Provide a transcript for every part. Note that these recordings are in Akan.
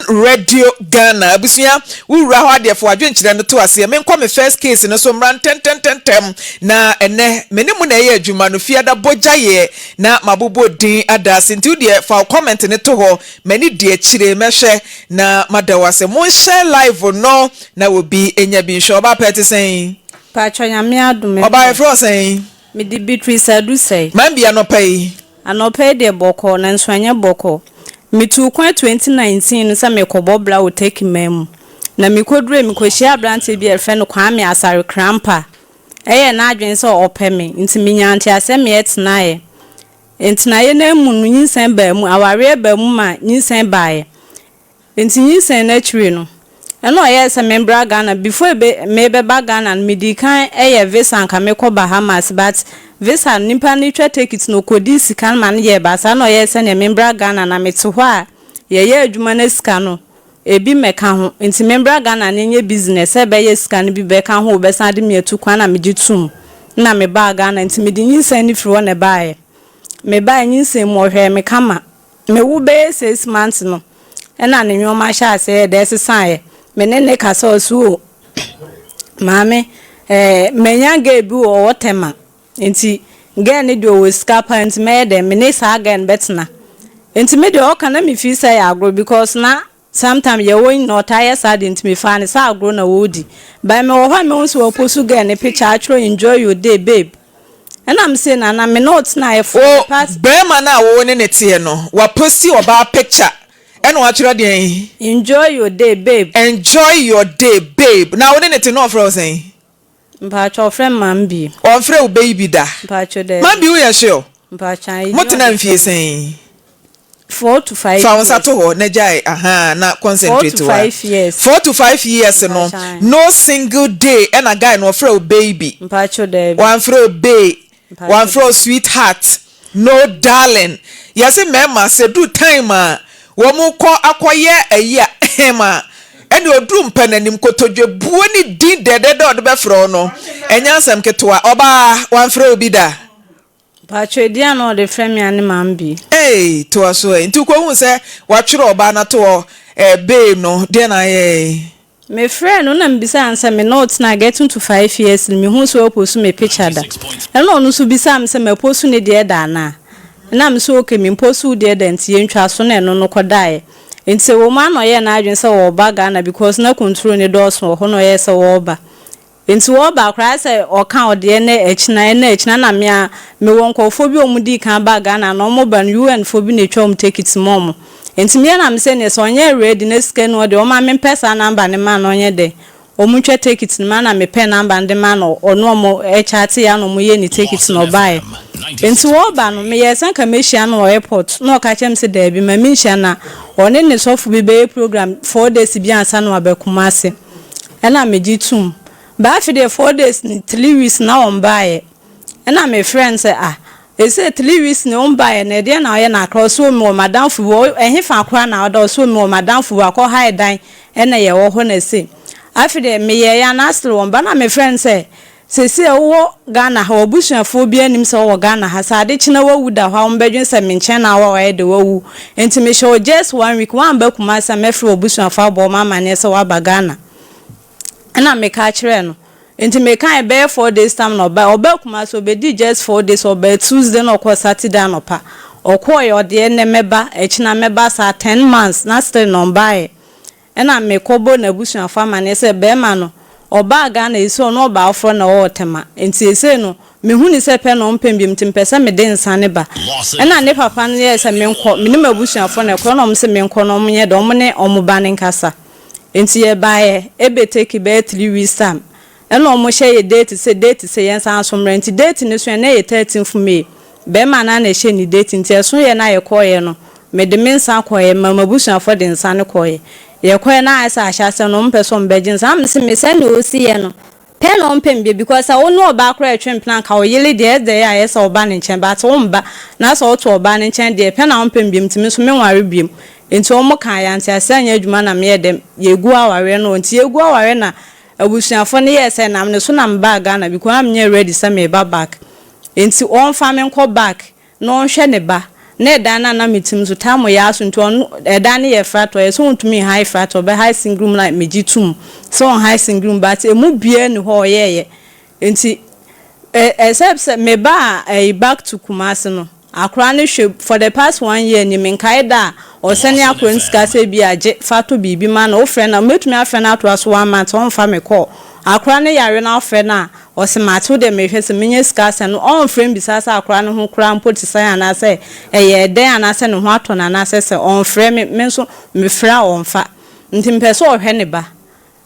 Radio Ghana abusia wura ho adefo adwenkyere no to ase me nkɔ me first case no so mran tentem na ene me ne mu na ye adwuma no fiada bogyaye na mabobo din adase nti de fa comment ne to ho mani de akire mehwe na madawase mon share live no na obi enya bi nhwe oba pete sen Pacho nyame adome oba e fro sen me di Beatrice adu sei man bia no pai anope de boko na nswanya boko mitu kwa 2019 sa mekobobla wo take mem na mikodure mikohia brante bi efe no kwa me asare krampa eye na adwen so opeme nti minyante asem yetnae entinaye na mu nyinsen ba mu aware ba mu ma nyinsen baaye enti nyinsen na chiri no eno ye se membra Ghana before mebe ba Ghana medikan eye visa nka mekọ Bahamas but visa nipa ni twa ticket no kodi sika man ye ba sa no ye se ne membra Ghana na mete ho a ye adwuma na sika no ebi meka ho enti membra Ghana na nye business e be ye sika no bi beka ho be sa de metu kwa na megitum na me ba Ghana enti me di nyinsan ni firi ne baaye me ba nyinsan mo hwe me kama me wo be 6 months no ena ne nyoma sha ase de sesan menene kasa osu maame menya ga bi wo wotema enti ga ne do wo skapa enti me de mene sa ga en betna enti me de o kana me fi say agro because na sometimes ye won no tire sad enti me fa ne sa agro na wodi by me wo ha me won so posu ga ne picture actual enjoy your day babe and I'm saying na me not na e for pass be man na wo ne tie no wa posi oba picture and what you are enjoy your day, babe. Enjoy your day, babe. Now, when it's not frozen. But your friend Mambi. Or friend baby da. But your day. Mambi, we are sure. But I. What an amphia saying 4 to 5 years. Najai, aha, not concentrate 4 to 5 years. 4 to 5 years, no single day, and a guy no friend baby. But your day. One friend babe, one friend sweetheart, no darling. Yes, remember, say do time. Womu ko akoye eya hema ene odum penanim kotodwe buo ni din dedede odbe fro no enyansam ketwa oba wanfre obi da patwedia no de frame ane mambi to aso nti ko hu se watwere oba na to be no de na ye me friend no na mbisa ansa me not na getting to 5 years me hu so oposu me picture da ene onu so bisa am se me posu ne de da na na me so okay me posu de da nti yentwa so na eno no kodae nti wo ma no ye na adwen se wo ba Ghana because na control ne do so ho no ye se wo ba nti wo ba kra se o kan ode ne echina na me won kofo bi omudi kan ba Ghana na mo ban UN fo bi ne twom take it mom nti me na me se ne so onye ready na scan no de o ma me pesa number ne ma no onye de o mu twa take it ma na me pe number de ma no ono mo chat ya no mo ye ni take it no buy nti wo ba no me yesan ka me hia no airport no ka chem se da bi ma me hia na one ne sofu bi be program 4 days bi ansa no abekuma ase ena me gitum ba fi de 4 days ni 3 weeks na on buy ena me friend say they say 3 weeks ni on buy na de na ye na cross so me madam fu wo ehefa akwa na odo so me madam fu akọ high dan ena ye wo ho na say afi de me ye ya na still on ba na me friend say se wo Ghana ha obusuafo bi anim se wo Ghana ha sa de china wawu da ha ombedwen se menchen na wa wa de wawu enti me show just 1 week wan ba kuma sa mefre obusuafo abo mama ne se wa ba Ghana ana me ka kire no enti me kan be 4 days time no ba kuma so be di just 4 days or be Tuesday no ko Saturday no pa okoye ode ne meba echina meba sa 10 months na still no buy ana me kobo na obusuafo amane se be ma no oba Ghana iso no ba afro na wotema enti ese no me hu ni se pe no mpembiem timpesa me de nsane ba ena ne papa ne ye se me nko me ne mabusuafo na kro no mse me nko no mnye do mne omuba ne nkasa enti ye ba ye ebe take be 3 weeks time ena omo hye ye date se yensa asomre enti date ne so na ye 13th May be ma na hye ni date enti eso ye na ye koye no me de mensa koye mabusuafo de nsane koye ye kwe na asa ahase no mpeso mbegin sam se me send o si ye no pen on pen be because I won no ba kra twin plan ka o yele de ya ye so ba ne nchen ba to mba na so to ba ne nchen de pen on pen biem timi so me nware biem enti o mo kan ya nti asanya adwuma na me dem ye gu aware no nti ye gu aware na abusuafo ne ye se nam ne so na mba Ghana because am nye ready se me ba back enti on fa me nko back no hwe ne ba na dana na metim so tamo ya so nti on dana ye frato ye so ntumi high frato be high single room na mejitum so on high single room but emu bie ni ho ye nti except me ba back to Kumasi no akra ne hwe for the past 1 year ni menkai da o sene akra nsika se bi age fato bibi ma na o frɛ na metumi afrɛ na to aso 1 month on fa me call akra ne yare na ofrɛ na o se mato de me hwɛ se menye sika se no on frɛ bi sasa akra ne ho kra mpoti san ana se den ana se ne ho ato na ana se on frɛ me nso me frɛ on fa nti mpɛ so o hwɛ ne ba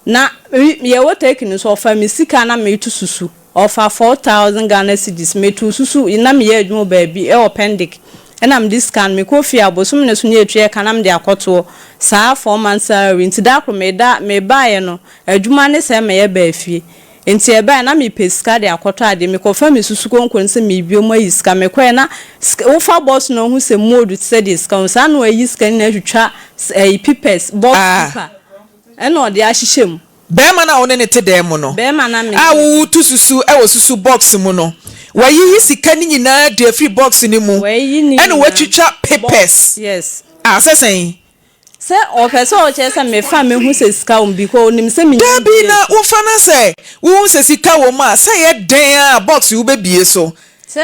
na ye wo take ni so fa me sika na me tu susu offer 4,000 Ghana cedis me to susu ina me ye adwuma baabi e appendix ena me discount me kofi abosom ne so ne etwe ka na me de akoto saa 4 months salary nti da kro me baaye no adwuma ne se me ye baafie nti e baaye na me pesika de akoto ade me kofa me susu konkon se me biom ayi sika me kwe na wo fa boss no hu se mode se de sika sa na ayi sika ni atwitwa pipes box paper ena ode ahyehyem Bema na one ne te dem no. Bema na me. Wo tu susu e wo susu box mu no. Wayi sika ni nyina de free box ni mu. Ene watwitwa papers. Yes. Sesen. Se o pese o che se me fa me hu se sika won bi ko nim se me. Dabi na wo fa na se wo se sika wo ma se ye den a box wo be bie so.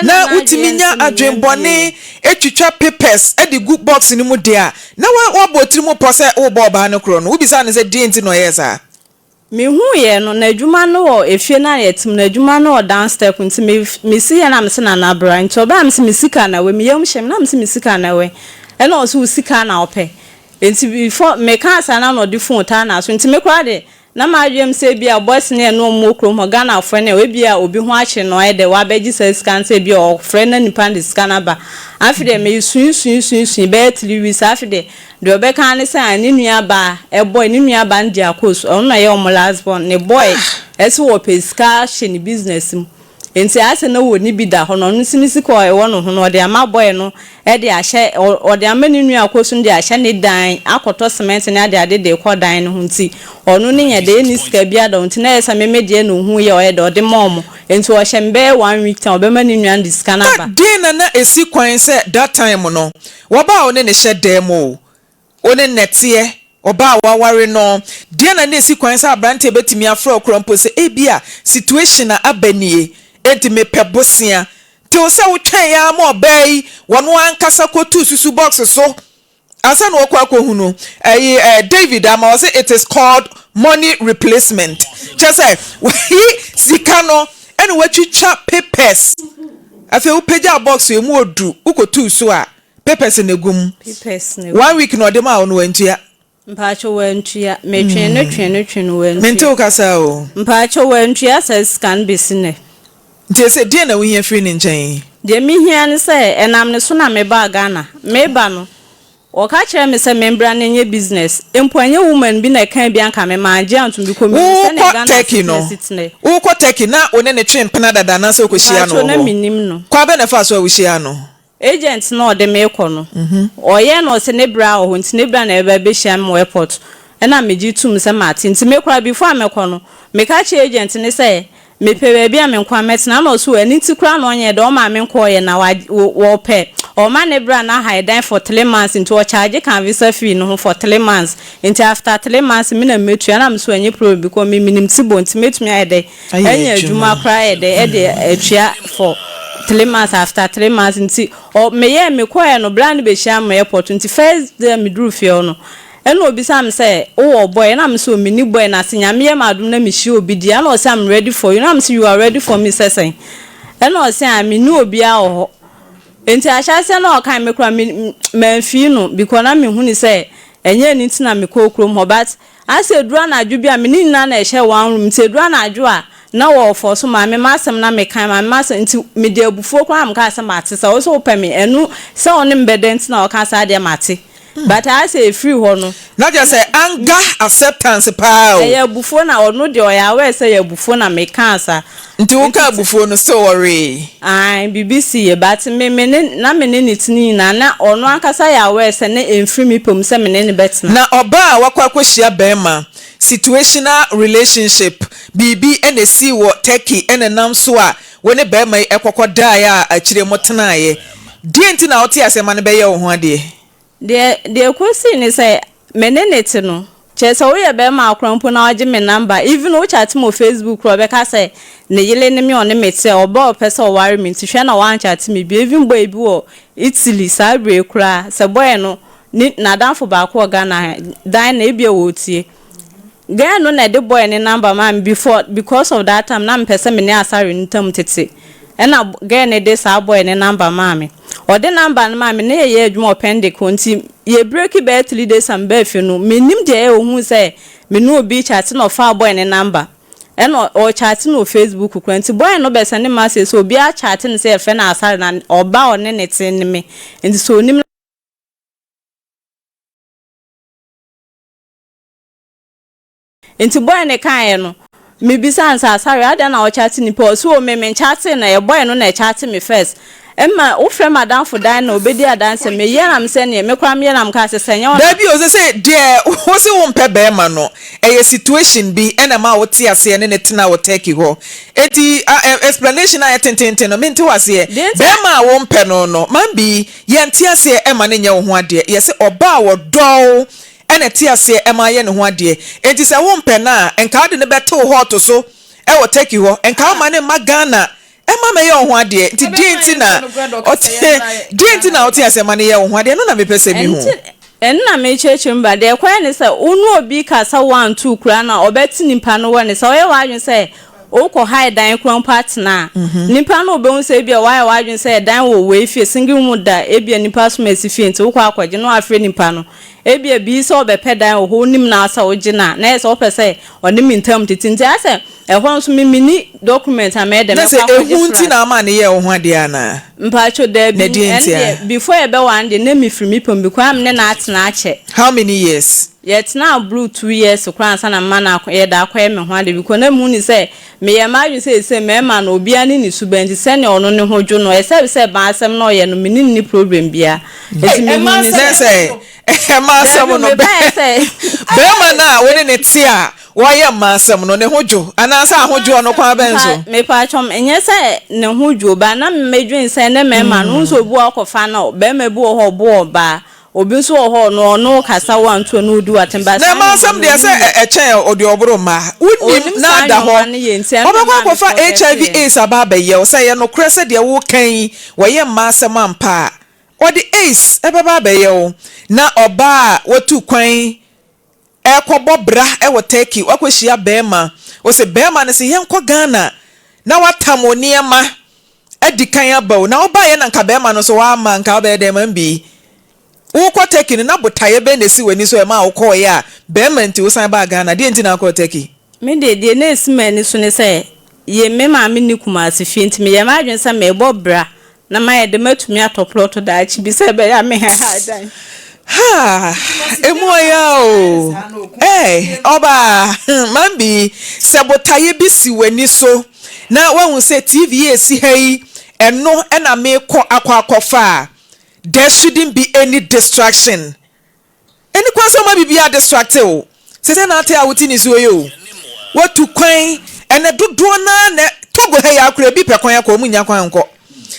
Na utimi nya adwenbone etwitwa papers e de good box ni mu de a. Na wa botiri mu pose wo bo ba no kro no. Wo bisa ne se de nti no yesa. Me hu ye no na adwuma no o efie na yetim na adwuma no o downstep nti me si ye na me se na na bra nti oba me se me sika na we me yam hyem na me se me sika na we e na o so sika na ope nti before me kan asa na no de phone ta na so nti me kwa de na ma adwem se bia boss ne no mo krom ho Ghana afre ne we bia obi ho ache no e de wa beji se scan se bia o frɛ na nipa de scan aba afide me sun be 3 weeks afide de obeka ne se ani nua ba e boy ni nua ba ndi akos on na ye o last born ne boy ese wo pesika she ni business mu enti ase na wo ni bi da ho no nsi ko e wo no ho no de ama boy no e de ahye o de ama ni nua akoso de ahye ne dan akoto cement ne ade de ko dan no nti onu ne nya de ni sika bia da nti na esa memedie no hu ye o ye de mom enti o hye mbe 1 week time obema ni nua ndi sika na ba de na esi kwan se that time no wo ba one ne hye dem o one nete oba waware no de na esi kwan se abrante betimi afro okrampo se ebia situation na abanie enti me pebosia ti o se wo twen ya ma obai wono ankasa kotu susu box so asa no okwa kohunu David ama say it is called money replacement just say we sika no ene watwitwa papers afi wo pagya box e mu odu ukotu so a papers ne gum papers ne 1 week no de ma wo no wantua mpacho wantua me twen no wantua mente o kasa o mpacho wantua sa scan besine nti se die na wo hia free ne nchen de mi hia ne se enam ne so na me ba Ghana me ba no o ka kire me se membra ne nye business empoanye woman bi na kan bi anka me manje antum bi ko mi se ne Ghana sitne wo ko take na one ne twen pena dada na se ko hia no na minim no kwa be na fa so wo hia no agent no de me ko no oye no se ne bra o nti ne bra na eba be hia me airport na me gi tum se Martin nti me kora before me ko no me ka kire agent ne se me pe bia me nkwa metna na so ani ti kura no onye de o ma me nkọ ye na wo pe o ma ne bra na high dan for 3 months into o charge can visa fee no for 3 months into after 3 months me na metu na me so enye problem because me minim ti bonti metumi ayede enye adwuma kra ayede e de atua for 3 months after 3 months into o me ye me ko ye no bra ne be hia me airport into first day me dru fie no eno obi sam say oh boy na me so mini boy na se nyame ye madum na me hie obi dia na o say I'm ready for you na me say you are ready for me sesen eno o say am ni obi a ho enti ahase na o kan me kura manfi no because na me hu ni say enye ni tina me kokrom ho but ase dura na adwu bia me ni na na ehye one room te dura na adwu a na wo for so ma me masem na me kan ma masem enti me de abufuo kwa am ka ase mate say o so pe me enu say oni mbedent na o ka asa de mate but I say free hono not just say anger acceptance pa ya bufo na onu de oya we say ya bufo na me cancer nti wo ka bufo no so worry BBC ye but me na me ne tini na onu akasa ya we say na emfiri mi pom say me ne betina na oba wakwa kwahia bema situational relationship bibi enesi wo Turkey enenam so a woni bema ekokoda ya akire motena ye Dienti na oti asema ne be ye wo ho ade. De kwesi ni say menenete no. Chesa wo ye be ma akrampo na oje me number even wo chat mo Facebook ro be ka say ne yele ne me one mete oba opese o ware me ntihwe na wan chat me bi even boy bi wo Italy sabre kura se boy no ni na danfo ba ko Ghana dan na ebia wo tie Ghana no na de boy ne number man before because of that time na mpese me ne asare ntam tete ena Ghana de sa boy ne number mame o de number na mame ne ye adwuma opende konti ye break be 3 days am be fi no menim de e ohun say me no obi chat no fa boy ne number ena o chat no Facebook kwanti boy no be send message so obi a chat ne say fe na asare na oba o ne tin me enti so nim enti boy ne kan no me bisa ansa asare ada na o chat ni po so me chat na e boy no na chat me first Emma wo frɛ madam for dan na obedi adanse me ye nam sɛ ne me kram ye nam ka sɛ sɛnyɛ da bi o sɛ de wo se wo mpɛ be ma no situation bi ena ma wo te ase ne tena wo take ho eti explanation a tententen no mente wase be ma wo mpɛ no man bi ye nte ase ema ne nya wo ho ade ye se oba wo dɔw ena te ase ema ye ne ho ade eti sɛ wo mpɛ na enka de ne beto ho to so e wo take ho enka ma ne magana Emma me yo ho ade nti dienti na oti asema ne ye ho ade no na me pese bi ho enna me cheche mba de kwa ne se unu obi ka sa 1 2 kura na obeti nimpa no wone se oye wadwen se okọ high dan kwan partner nimpa no obe hu se bia why wadwen se dan wo we fie single mu da ebia nimpa so mesi fie nti okọ akwaje no afre nimpa no ebia bi se obepe dan ho nim na asa ogina na ese opese onim intam titinti ase ehon so mini document amede me kwa ehunti na ama ne ye ho ade ana mpacho da bi and before ebe one day na me free pom bi kwa me na atena ache how many years yet now blue 2 years kwan sana mana ye da kwa me ho ade bi ko na mu ni se me ye ma dwe se me ma na obi ani ni subanti se ne ono ne ho dwo no se ba asem na oye no mini ni problem bia eti me ni se ma asem no be ma na we ne tie a why ma asem no ne hojo anasa ahojo no kwa benzo me pa chom enye se ne hojo ba na medwen se ne me ma no nso bu akofa na be ma bu ho bu oba obi nso ho no no kasa wanto no du atemba na ma asem de se echen odi oboro ma unim na da ho obakwa akofa HIV AIDS ababa ye o se ye no krese de wo kan why ma asem ampa odi AIDS ebaba ba ye o na oba watu kwan ekobobra ewo take wakohia bema wo se bema ne se yenko Ghana na watamoni ama edikan abaw na oba ye na nka bema no so wa ma nka oba de man bi wo ko take na botaye be na si wani so e ma wo ko ya bema nti wo san ba Ghana de nti na ko take me de na esima ni so ne se ye me ma me ni kuma se fi nti me ye ma adwen se me bobra na ma ye de matumi atoplot da achi bi se be ya me ha dan ha emoya o oba mambi sabotaye bi si wani so na wahun se TV esi hai eno na me ko akwakofa there shouldn't be any distraction any kwanso ma bibia distracted o se na ate awuti ni so yo watu kwan ene dodo na togo ha ya akura bi pekwan akọ mu nya kwan nko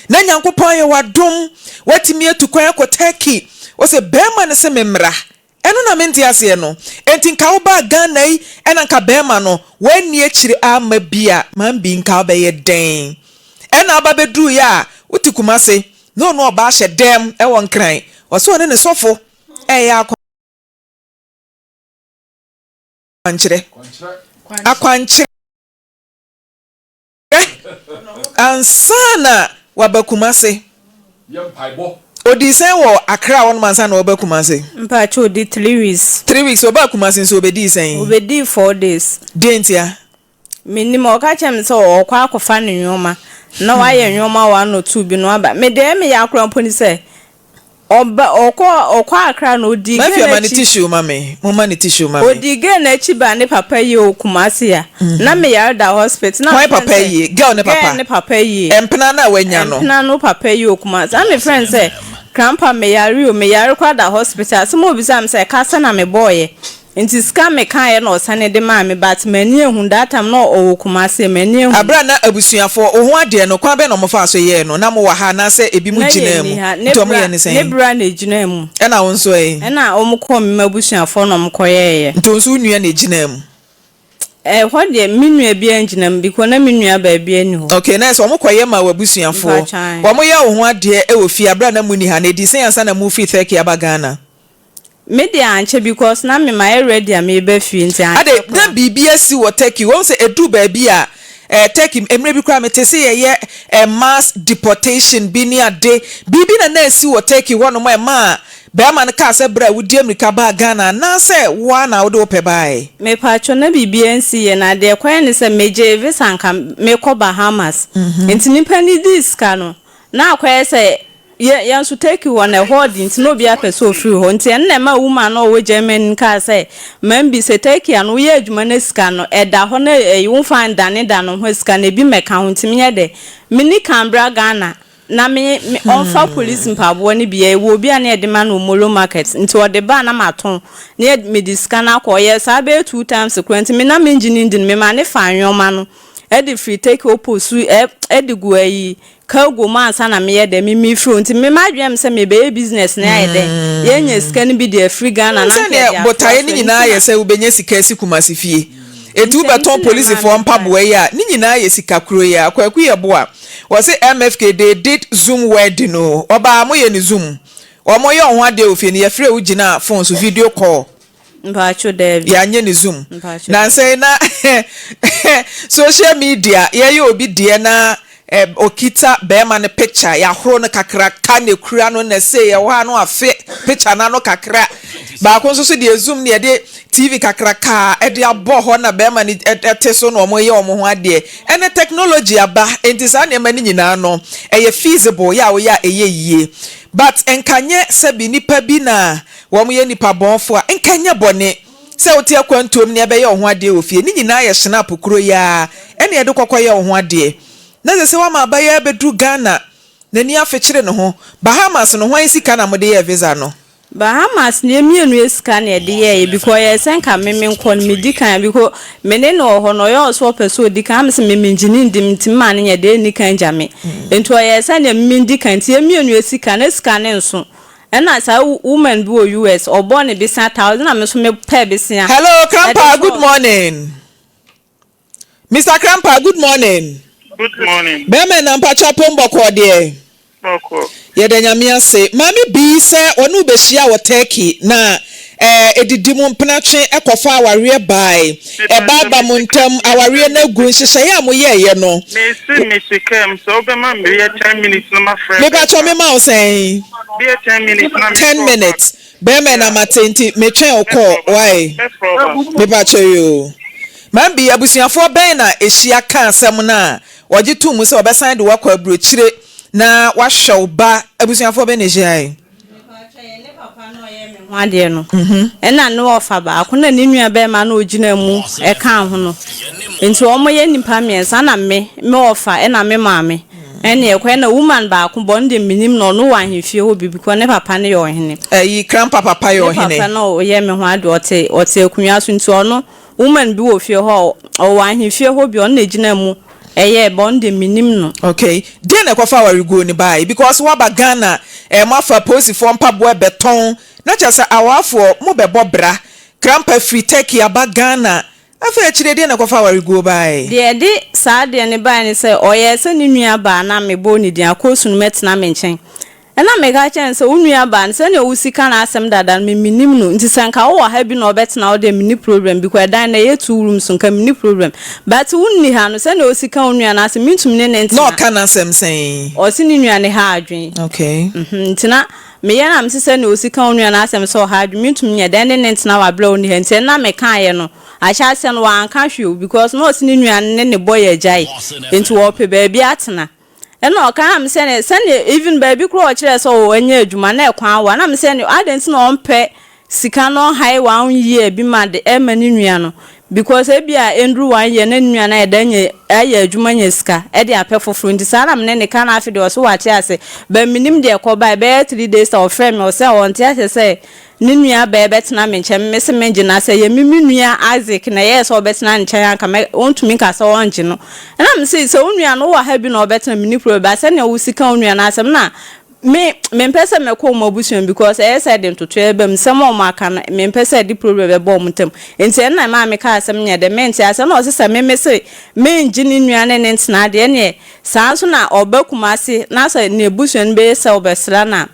na nyankopon ye wadom watimi atukwan akọ Turkey o se bema ne se memra eno na menti ase no enti nka wo ba Ghana yi ena nka bema no wani akire ama bia man bi nka ba ye den ena aba bedru ya utikuma se no oba hye dem e won kran o so ne sofo ya akwanchire ansana wabakuma se yempaibo odi sen wo Accra won mansa na obakuma se mpa cho di 3 weeks 3 weeks obakuma se so obedi sen obedi 4 days dentia minimo okachem se okwa akofa ne nwoma na wa ye nwoma wa no 2 bi no aba me de me ya akra mponi se oba okwa Accra no odi ge na tissue mame mama ni tissue mame odi ge na chi ba ne papa ye okumase ya na me ya da hospital na why papa ye girl ne papa ye empna na wanya no empna no papa ye okumase am friend say grandpa me yare kwa da hospital so mo bisa am say kasa na me boy nti ska me kan ye no sane de ma me but mani ehun that time no o kumase mani ehun abra na abusuafo oho ade no kwa be no mofa so ye no na mo wa ha na se ebi mu gina mu to mo ye ne sen ne bra na gina mu e na won so e na o mo ko me abusuafo no mo ko ye to so nua na gina mu ho de minua bi engina mu biko na minua ba bi ani ho okay na so mo ko ye ma wabusuafo wo mo ye oho ade e wo fi abra na mu ni ha na di sen ansa na mu fi theki abagana media anche because na me my ready am e be fi nti ade na bibia si wo Turkey won se edu ba bia Turkey emre bi kra mete se ye mass deportation bi ni ade bibi na si wo Turkey wono ma be ma na ka se bra wudi America ba Ghana na se wa na wo do pe bai me pacho na bibia nsi ye na de kwan ni se meje visa nka me ko Bahamas nti nipa ni this ka no na akwa se ye so take you on a holding no be apeso free ho nti na ma woman no wo German ka say man bi se take ya no ye adwuma na sika no eda ho na you find dane da no ho sika na bi meka ho nti me de mini Canberra Ghana na me onfa police mpabo ne bi e wo bi na e de ma no molo market nti o de ba na maton na me di sika na ko ye sa be 2 times kwenti me na me engineer din me ma ne fa anwoma no e de free take oposu e de go ayi ka go man sana me ye de me free nti me madwem se me be business na ye de ye nya sika ni bi de free Ghana na nke ya botaye ni nyina ye se ubenya sika sikumasi fie etu beton police for mpabo ya ni nyina ye sika kuro ya kwaku ye boa wo se MFK they did Zoom wedding no oba mo ye ni Zoom omo ye ho ade ofie ni ye free ugina phone so video call mpacho David ya nye ni Zoom na say na social media ye obi de na okita bema ne picture ya horo ne kakra ka ne kura no na say ya wa no afe picture na no kakra ba ko so de Zoom ne de TV kakra ka e de abo ho na bema ne eteso no omo ye omo ho ade ene technology aba enti sa ne mani nyina no ye feasible ya wo ya eye yie but enkanye sabi nipa bi na wo mo ye nipa bonfo a enkanye bone se otia kwantom ne be ye ho ade ofie ni nyina ye snap kuro ya ene ye de kokoye ho ade na se wa ma ba ya bedu Ghana na ni afekire no ho Bahamas no ho sika na mo de ye visa no Bahamas ne mienu esika na de ye because ye senka meme nkon me dikan because me ne no ho no yo so person dikan am se meme ngini ndim timma ne ye de nikan jame ento ye se na meme dikan tie mienu esika na esika ne nso ena sa woman bi o US obo ne bi 1000 na me so me pa bi sia. Hello Grandpa, good morning. Mr. Grandpa, good morning. Good morning. Bema na mpacha pombo kwa de. Boko. Yede nyamia se mami bi se onu behia wo Turkey na edidimu mpnache ekofa aware bai baba muntam aware na gu nhihye ya mo ye no Me sikem so be ma me 10 minutes no ma friend. Me ba cho me ma o sen Be 10 minutes na me 10 minutes bema na matenti me twen okọ why me ba cho you mambi abusuafo ben na ehia kan asem na oje tu mu se obesan de wakọ abrochire na wahwew ba abusuafo ben ehia ade no ena no ofa ba akona ne nua be ma na ogina mu e kan ho no enti omo ye nipa miensa na me ofa ena me maame ene ekwe na woman ba ko bonde minim no no wahefie ho bibi ko ne papa ne yo hene yi grandpa papa yo hene papa no ye me ho ade ote akunwa so nti ono woman bi wo fie ho o wahefie ho bi on na gina mu eye bonde minim no okay den ekwafa wariguo ni bai because waba Ghana mafa posi for mpabo beton na chasa awafo mo bebo bra grandpa free Turkey aba Ghana afa chire den ekwafa wariguo bai de saa de ne bai ni se oye se ni nua ba na me bo ni dia kosu no metena me nchen ena me ga chen se unua ba se ne usika na asem dada me minim no nti sanka wo ha bi no betena wo de mini problem because dan na ye 2 rooms nka mini problem but unni ha no se ne usika unua na asem mintum ne ne ntina no kana asem sen o se ni nua ne ha adwen okay ntina me ye na mse ne usika unua na asem so ha adwen mintum ne dan ne ntina wa bla oni ha nti na me kan ye no acha se no wa kan hwe because no se ni nua ne boy ajai nti wo pe ba bi atena eno ka am se ne even baby kro kire so anya adwuma na ekwan wa na me se ne adent na ompe sika no high 1 year bi ma de emani nua no because ebia endru 1 year na nua na edanye aye adwuma nya sika e de apefoforo ndi sana me ne kan afi de o so wache ase ba minim de ko ba 3 days of frame o se on tia se ne nua ba betena me nche me se me gina se ye mimi nua Isaac na yes o betena nche anka me ontumi ka se onje no na me se nua no wa ha bi na o betena mini pro ba se ne wo sika nua na asem na me pese me ko mo busuan because I said them to twebem some o maka na me pese di problem be bom tem enti na ma me ka asem nya de ment asem na o se me se me ngini nua ne ntena de ne sanso na obakumase na so ne busuan be se obesra na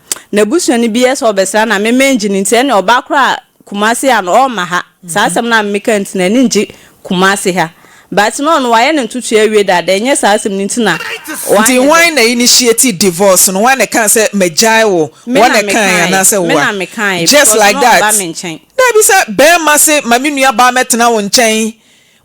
busuan bi se obesra na me ngini enti ne obakra kumase ya no o ma ha sa asem na me ka ntena ni ngi kumase ha but no why na ntutu awie da da enye saa asem ntina why na initiate divorce no why na kan say majai wo why na kan na say wo just like that na bi say be ma say ma menua ba metena wo nchen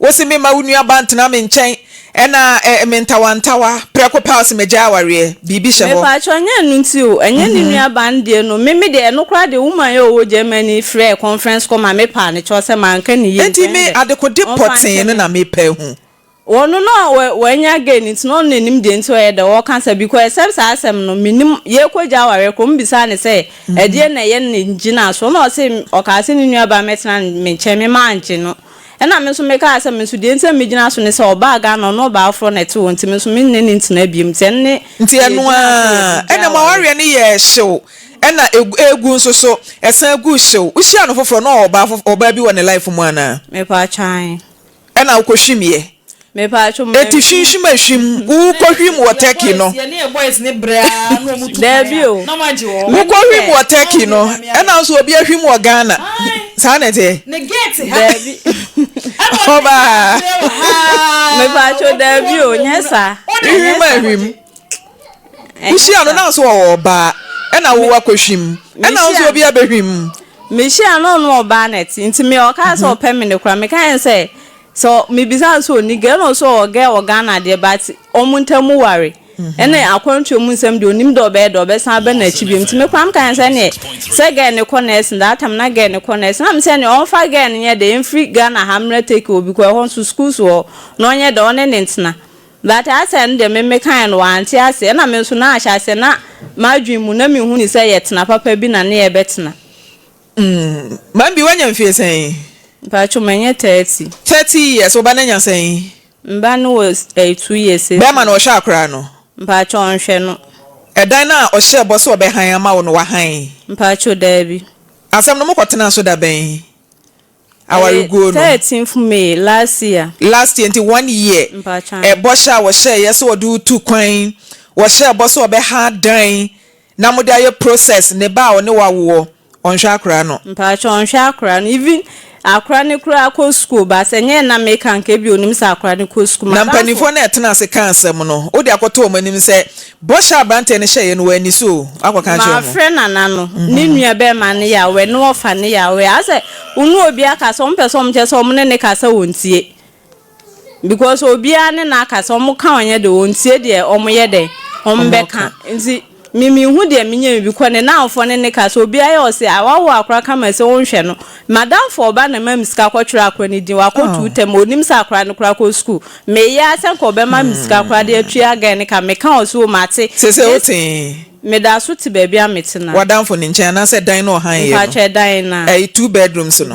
wo se me ma unua ba ntena me nchen ena mentawantawa preko pause majai ware bibi hye ho me pa chonya nunti o enye ni nua ba ndie no me de no kra de woman yo wo Germany free conference ko ma me pa ne cho say man kan ni ye enti me adekode potin na me pa hu wono no wanya gain it no nanim de nti o da wo cancer because except asem no minim ye koja ware ko mbisa ne say e de na ye ne ngina so no say o ka se ni nua ba metena me nche me manche no ena me so me ka asem me so de nti me gina so ne say o ba ga no ba afro net wo nti me so me ne ntina biem tenne nti eno a ena ma ware ne ye hyew ena egu nso so esan egu hyew uhia no foforo no oba bi wo ne life mu ana me pa chan ena ukohwimie me pa chum eti hwinhwim ahwim wo kohwim wo teki no ne boys ne bra no mutu Debio na maji wo wo kohwim wo teki no ena nso obi ahwim wo Ghana sa na te ne get Debi oba me pa cho Debio nyesa ahwim uhia no na nso wo ba ena wo akohwim ena nso obi abahwim me hia no oba net nti me o ka so pe me ne kra me kan say so me bisa so ni ge no so o ge o Ghana de but omuntamu ware ene akwantu omunsam de onim do be san be na chibiem ti me kwam kan se ne se ge ne connect that am na ge ne connect na me se ne on fa ge ne de free Ghana hamra take obi ko hon so school so no nye de one ne ntena that I send de me kan no anti ase na me so na ahya se na madwin mu na me hu ni se ye tena papa bi na ne ye betena man bi wanya mfie sen pa chumenye 30 years oba na nya sen mba no was 2 years be ma na o hwa akra no mpa chonhwe no edan na o hye bo so obe han ama wo no wa han mpa cho dabi asem no mokotena so da ben awari go no 13th May last year 1 year mpa chan bo hya wo hye yes wo do tu kwan wo hye bo so obe ha dan na mo da ye process ne ba wo ne wa wo on hwa akra no mpa chonhwe akra no even akra ne kura ko school ba se nye na me kan ke bi onim sa akra ne ko school na mpanifo na etena se kan asem no wo de akoto o manim se bosha brante ne hye no wani so akoka nche ma friend nana no ni nua be ma ne ya we no ofa ne ya we ase unu obi aka so mpeso mche so mne ne kasa wontie because obi ane na aka so mo kan onye de wontie de omoye de ombeka nti mimi hu de menye bi ko ne na afo ne ka so obi aye o se awawo akra kama se wonhwe no madam for ba na mamiska kwatwira akra ne din wakotu tem onim sa akra ne kra ko school me ya se ko be mamiska akra de atwa aga ne ka me ka o so mate se otin me da so ti ba bia metina wadam for ne nchen na se dan no han ye pa che dan na 2 bedrooms no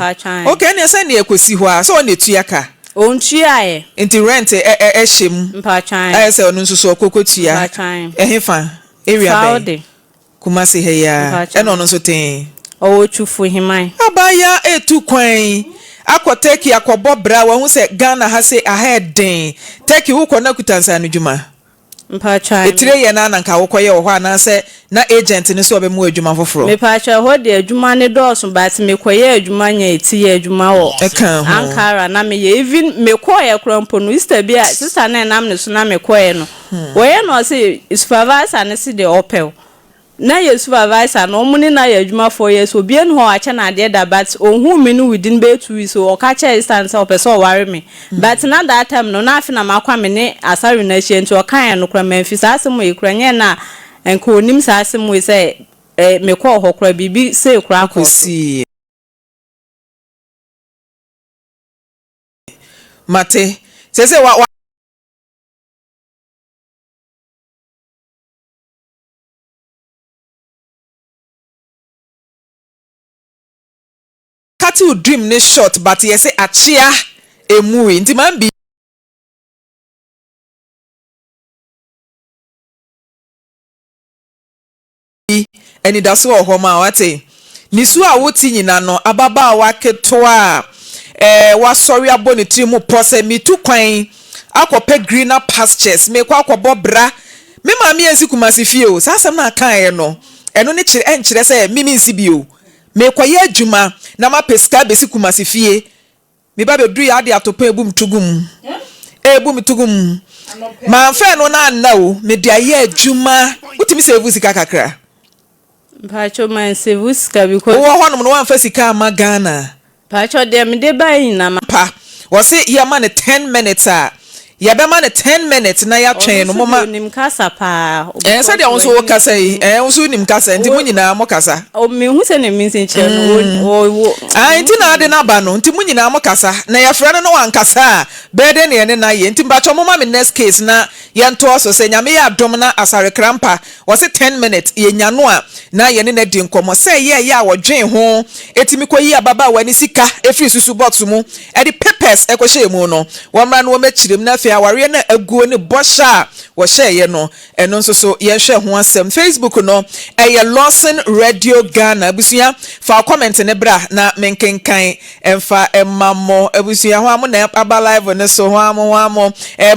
okay ne se ne ekosi ho a so ne tuaka on tuae enti rent hjem mpa chan aye se onu nsusu okokotua ehefa area be Kumasi heya eno no so ten o chufu himan abaya etu kwan akoteki akobo bra wa hu se Ghana ha se ahead den teki wo kona kutansa no djuma mpa chan etire ye na nka wo koye wo ho ana se na agent ni so be mu adwuma foforo me pa cha ho de adwuma ne doso but me koye adwuma nya eti ye adwuma wo Ankara na me ye even me koye krampo no Easter bia sister na nam ne so na me koye no wo ye no se supervisor ne se de opel na ye supervisor no muni na ye adwuma 4 years obi en ho acha na de da but ohun me no within be 2 weeks so o ka cha instance o person worry me but na that time no na afi na makwa me ne asari na hie nti o kan no kra Memphis asem e kra nye na enko onim sa asem we say me ko ho kra bibi say kra ko si mate say wa kati dream ne short but ye say achia emu nti man bi eni da so ho ma wate nisu a woti nyina no ababa wa keto a wa sorry aboni trimu pose mi tu kwan akope greener pastures me kwa akobo bra me ma me ansi kumasi fie o sasam na kan e no eno ne kire enkire se mimi nsi bio me kwaye adwuma na ma peska besi kumasi fie me ba bedu ya ade atopa ebum tugum ma fa no na na o me dia ye adwuma utimi se evu sika kakra Pacho man sevuska because wo honom no wan fa sika ma Ghana Pacho dem de bayi na ma pa wo se ye ma ne 10 minutes a ye be ma ne 10 minutes na ya twen no mama nim kasa pa se de won so wo kasa yi won so nim kasa nti munyina mo kasa o me hu se ne min sin che no wo nti na ade na ba no nti munyina mo kasa na ye frɛ no wan kasa be de ne na ye nti ba cho mama me next case na ye nto so se nyame ya dom na asare krampa wo se 10 minutes ye nya no a na ye ne na di nkomo se ye ya wo dwen ho etimi koyi ababa wani sika efri susu box mu e di papers e ko hye mu no wo mra no wo machirem na afia ware na aguo ne bosha wo hye ye no eno nso so ye hwe ho asem Facebook no ye Lawson Radio Ghana abusua fa comment ne bra na menkenkan emfa emamo abusua ho am na aba live ne so ho am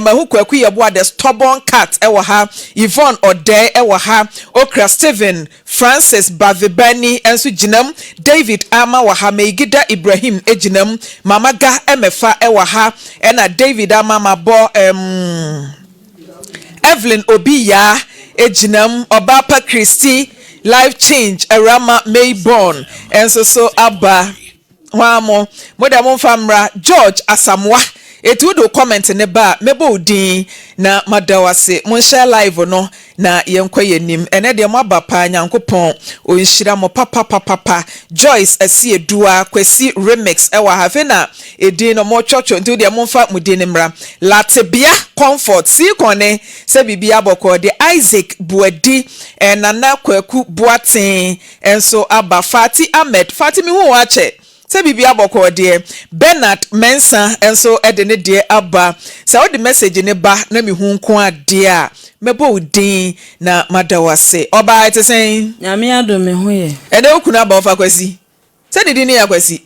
mahu kwaku ye boa the stubborn cat e wo ha Yvonne Ode e wo ha Okra Steven Francis Bavibani enso ginam David Ama wo ha Meigida Ibrahim eginam Mamaga emefa e wo ha na David Ama mabo Evelyn Obiya eginam Obapa Christy Life Change Erama Mayborn enso so aba wamo modamo famra George Asamwa etu do comment ne ba mebo odin na madawase mon share live no na yenkwa nim ene de mo abapa nyankopon onhyira mo papa Joyce Asiedua Kwesi remix ewa hafe na edin no mo chocho nti de mo fa mudin ne mra Latebia Comfort si kone se bibia boko de Isaac Buadi nana kwaku Boaten enso aba Fati Ahmed Fatimi hu wache se bibia boko de Bernard Mensa enso ede ne de aba se wo de message ne ba na mi hu nko ade a mebo udin na madawase oba ite sen nyame ado me ho ye ene okuna ba ofa kwasi se de din ya kwasi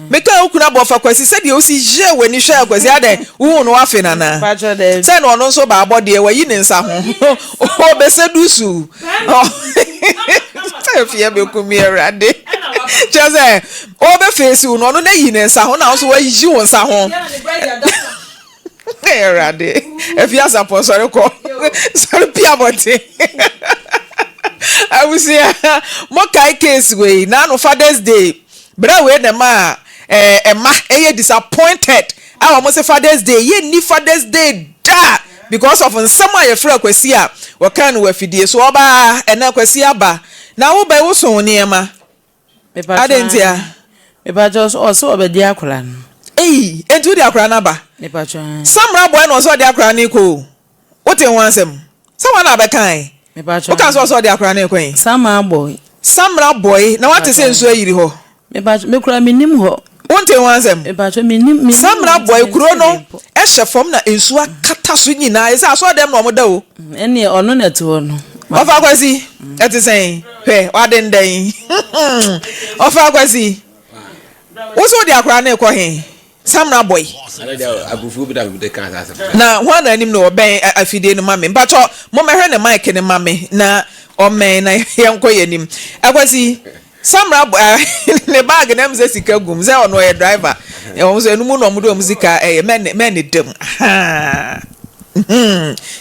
meka okuna ba ofa kwasi se de osi je wani hwa kwasi ade wu no afi nana se no no so ba abode wa yi ne nsa ho o be se dusu se fie be kumi erade Jose, over face you no na yi ne nsa ho na so wa yi won nsa ho. Erade. If you are sorry ko. Sorry pia bote. I will say mo kai case we na no Father's Day. Bra we na ma ma disappointed. I mo say Father's Day. Ye ni Father's Day da because of nsama ye fra kwasi a wo kan wo afidie so oba ena kwasi aba. Na wo ba wo so niema. Adentia eba just also obedi akura no entu di akura na ba eba chan samra boy no so di akura na iko wote wansem someone na be kan eba chan o kan so di akura na iko samra boy na wate se nso ayiri ho eba me kura minim ho wonte wansem eba chan minim samra boy kuro no e hye fom na ensu akata so nyina esa so dem no mo da o ene ono na to no ofa kwasi eti sen he waden den ofa kwasi woso di akra na ekọ he samra boy abufu bi da de kan asa na ho na anim no oben afide no mame mpacho mo mehwe ne mic ne mame na omen na yenko yanim akwasi samra ne bag na mze sika gum ze ono ye driver e wo so enumu no mo do muzika men dem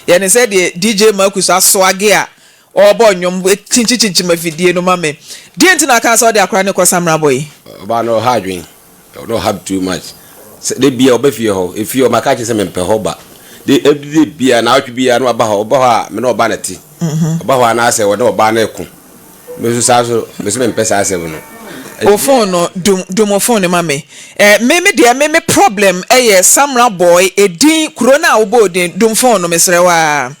ya ne said DJ Marcus aswage a obo nyom chinchi mafidie no mame die ntina kan so de akra ne ko samra boy ba no hadwin don't have too much de bia obafie ho efie o maka che se mempe ho ba de bia na atwi bia no aba ho me no oba na ti oba ho na ase wo de oba na eku me so sa so me se mempe sa ase no o phone no dum phone mame me problem samra boy edin corona obodin dum phone no mesrewa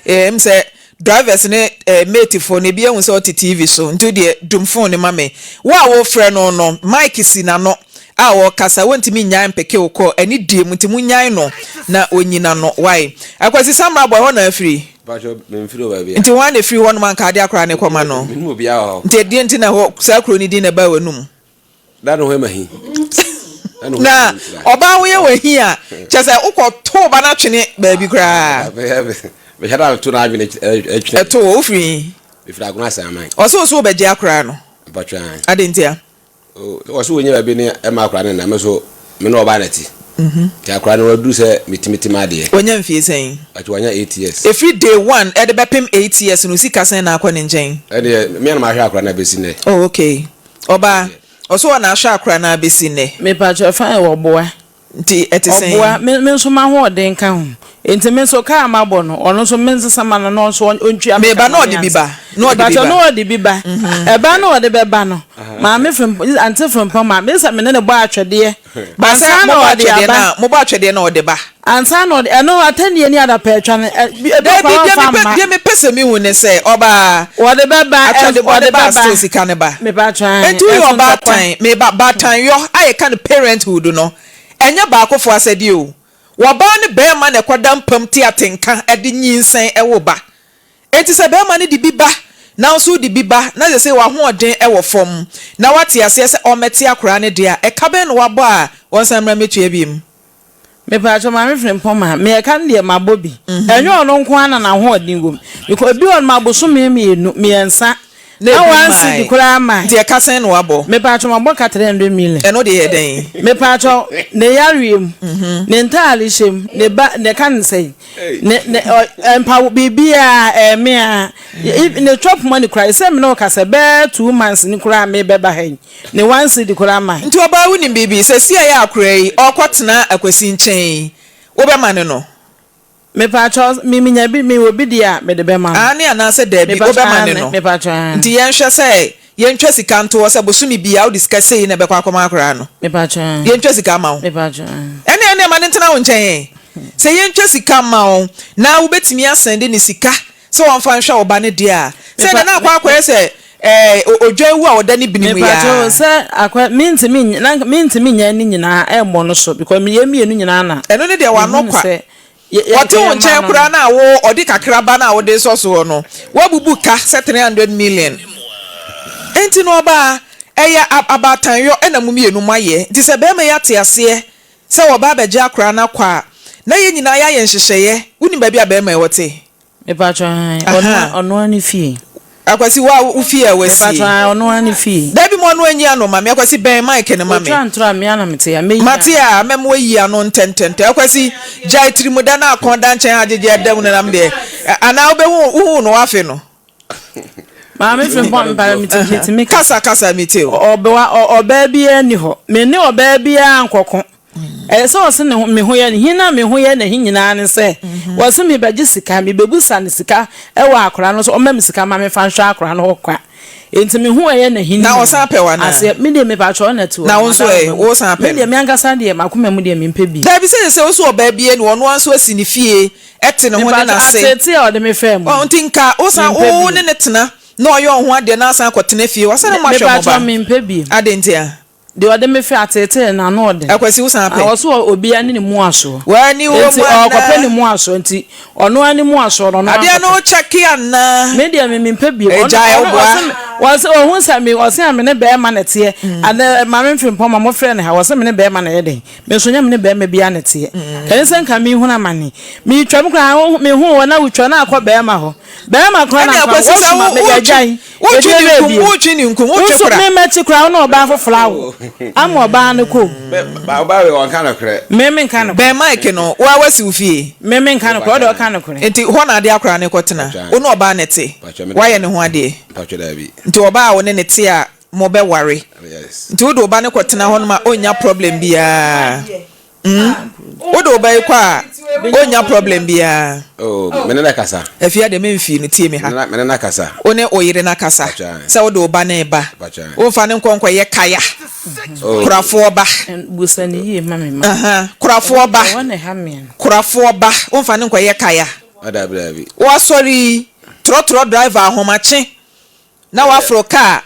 say drivers ne mate phone e bia hu say TV so ntu de dum phone mame wa wo frɛ no mic si na no a wo kasa wontimi nyan peke wo ko ani die mutimu nyan no na onyina no why akwasi samra boy ho na afiri Bajo memfiro ba bia nti wan e free one man ka de akra ne koma no minmu bia ho nti die nti na ho sa kro ni din na ba wanum da no ho mahi na oba wo ye wahi a chese ukoto ba na twene ba bi kra be hada to na adwene etwene eto wo free ifra aguna saman so be je akra no batwan adentia o so wonya ba bi ne e ma akra ne na me so me no oba nati ti akra ne wadu se mitimiti ma de wonya mfie sen ati wonya 8 years every day one e de bepem 8 years no sika sen na akọ ne njen e de me na ma hwa akra na be si ne oh okay oba oso na ahwa akra na be si ne me pa cho fa wo boa nti etisen oboa me so ma ho den ka ho enti me so ka ma bo no ono so me nsesa ma no so ontwa me ba no de biba no de biba e ba no de beba no Maame Frimpomaa me sa me ne bo atwede ba sa mo ba atwede na mo ba atwede na o de ba ansa no no atanie ni ada pa atwa ne bi me pese mi hu ne se oba wo de beba atwede bo de ba so sika ne ba me ba twan enti yo ba tan me ba tan yo aye kan parenthood no enya ba akofo asede o wo ba ne be ma ne kwadam pam ti atenka ede nyinsen ewo ba enti se be ma ne di bi ba na so di biba na ze say wa ho oden e wo fom na wate ase se o meti akora ne dia e ka be no wabo a won samra metu ebiem me pa cho Maame Frimpomaa me ka ndie mabobi enyo no nko ana na ho oden gom because bi on maboso me ensa na wansi di kura ma dia ka sen no wabo me pa cho mabo ka 300 million e no de heden me pa cho ne yariem ne ntali shem ne ba ne kan sei ne empa bibia me a ne chop money cry say me no ka se be 2 months ni kura me be ba hen ne wansi di kura ma nti oba wuni bibi se sia ya akura yi okotena akwasi nchen wo be ma ne no me pa cho minya bi me obi dia me de be ma ani ana se da bi wo be ma ne no me pa cho nti yen hwe se yen twa sika nto se bosumi bia wo discuss sei na be kwa akoma akura no me pa cho yen twa sika ma wo me pa cho ene ma ne ntena wo nchen se yen twa sika ma wo na wo betimi asende ni sika se won fa nhwa wo ba ne dia se na akwa akwa se odwa wu a woda ni binimu ya me pa cho se akwa mintimi nya ni nyina e mo no so because me yemienu nyina na eno ne dia wa no kwa wati wonche kura na wo odi kakra ba na wo de so no wabubu ka 300 million enti no ba eya abatan yo ena mumienu maye nti se be me yate ase se wo ba beje akra na kwa na ye nyina ya ye nhyehyeye wuni ba bia be me wote me pa cho ono ani fi akwasi wa ufi e wasi me pa cho ono ani fi da bi mo no anyi ano ma me akwasi ben mic ne ma me trantra me ana mete ya me matia memo yi ano ntentente akwasi jai trimuda na akonda nchen ajeje adam na namde ana obe hu no afi no Maame Frimpomaa paramiti me kasa mite oba bia ni ho me ne oba bia nkoko so o se ne me ho ye ne hina me ho ye ne hinyina ne se wo so me beji sika me bebusa ne sika e wa akora no so o mam sika ma me fa nhwa akora no kwa enti me ho ye ne hina na wo san pe wa na ase me de me pa cho na tu na wo so wo san pe me de me angasa de makoma mu de me mpe bi da bi se wo so oba bia ni wono anso asi ne fie ete ne ho ne na se ate o de me fam o ntinka wo san wo ne tena no yo ho ade na san kwotena fie wo san ma hwe mo ba me mpe bi adentia de ode me fe atete na no ode akwasi wo san pe wo so obi ani ne mu aso wa ni wo mu akopɛ ne mu aso nti ono ani mu aso no ade no check ya na me de me mpe bi ono so ohun sa me wo se am ne be ma na te ade Maame Frimpomaa mo frɛ ne ha wo se me ne be ma na ye den me so nya me ne be ma bia na te kan se nka me hu na mane me twam kra me hu wo na wutwa na akɔ be ma ho be ma kra na akɔ wo so me gyajan wo twini nkum wo twekra me meti kra no ba fofla wo amo ba ne ko ba we won kana kre me nka no be mic no wa wasi ufie me nka no ko do ka no kre enti ho na ade akra ne kotena wo no ba ne te wa ye ne ho ade nti oba wo ne te a mo be ware nti wo do ba ne kotena ho no ma onya problem bia wo do ba yi kwa onya problem bia mene na kasa afia de memfi no tie me ha mene na kasa one oyire na kasa se wo de oba na eba wo fa ne nkonko ye kaya kurafo oba busani yi mama aha kurafo oba wona ha me kurafo oba wo fa ne nko ye kaya adabi wo sorry trotro driver ahomache na wa fro car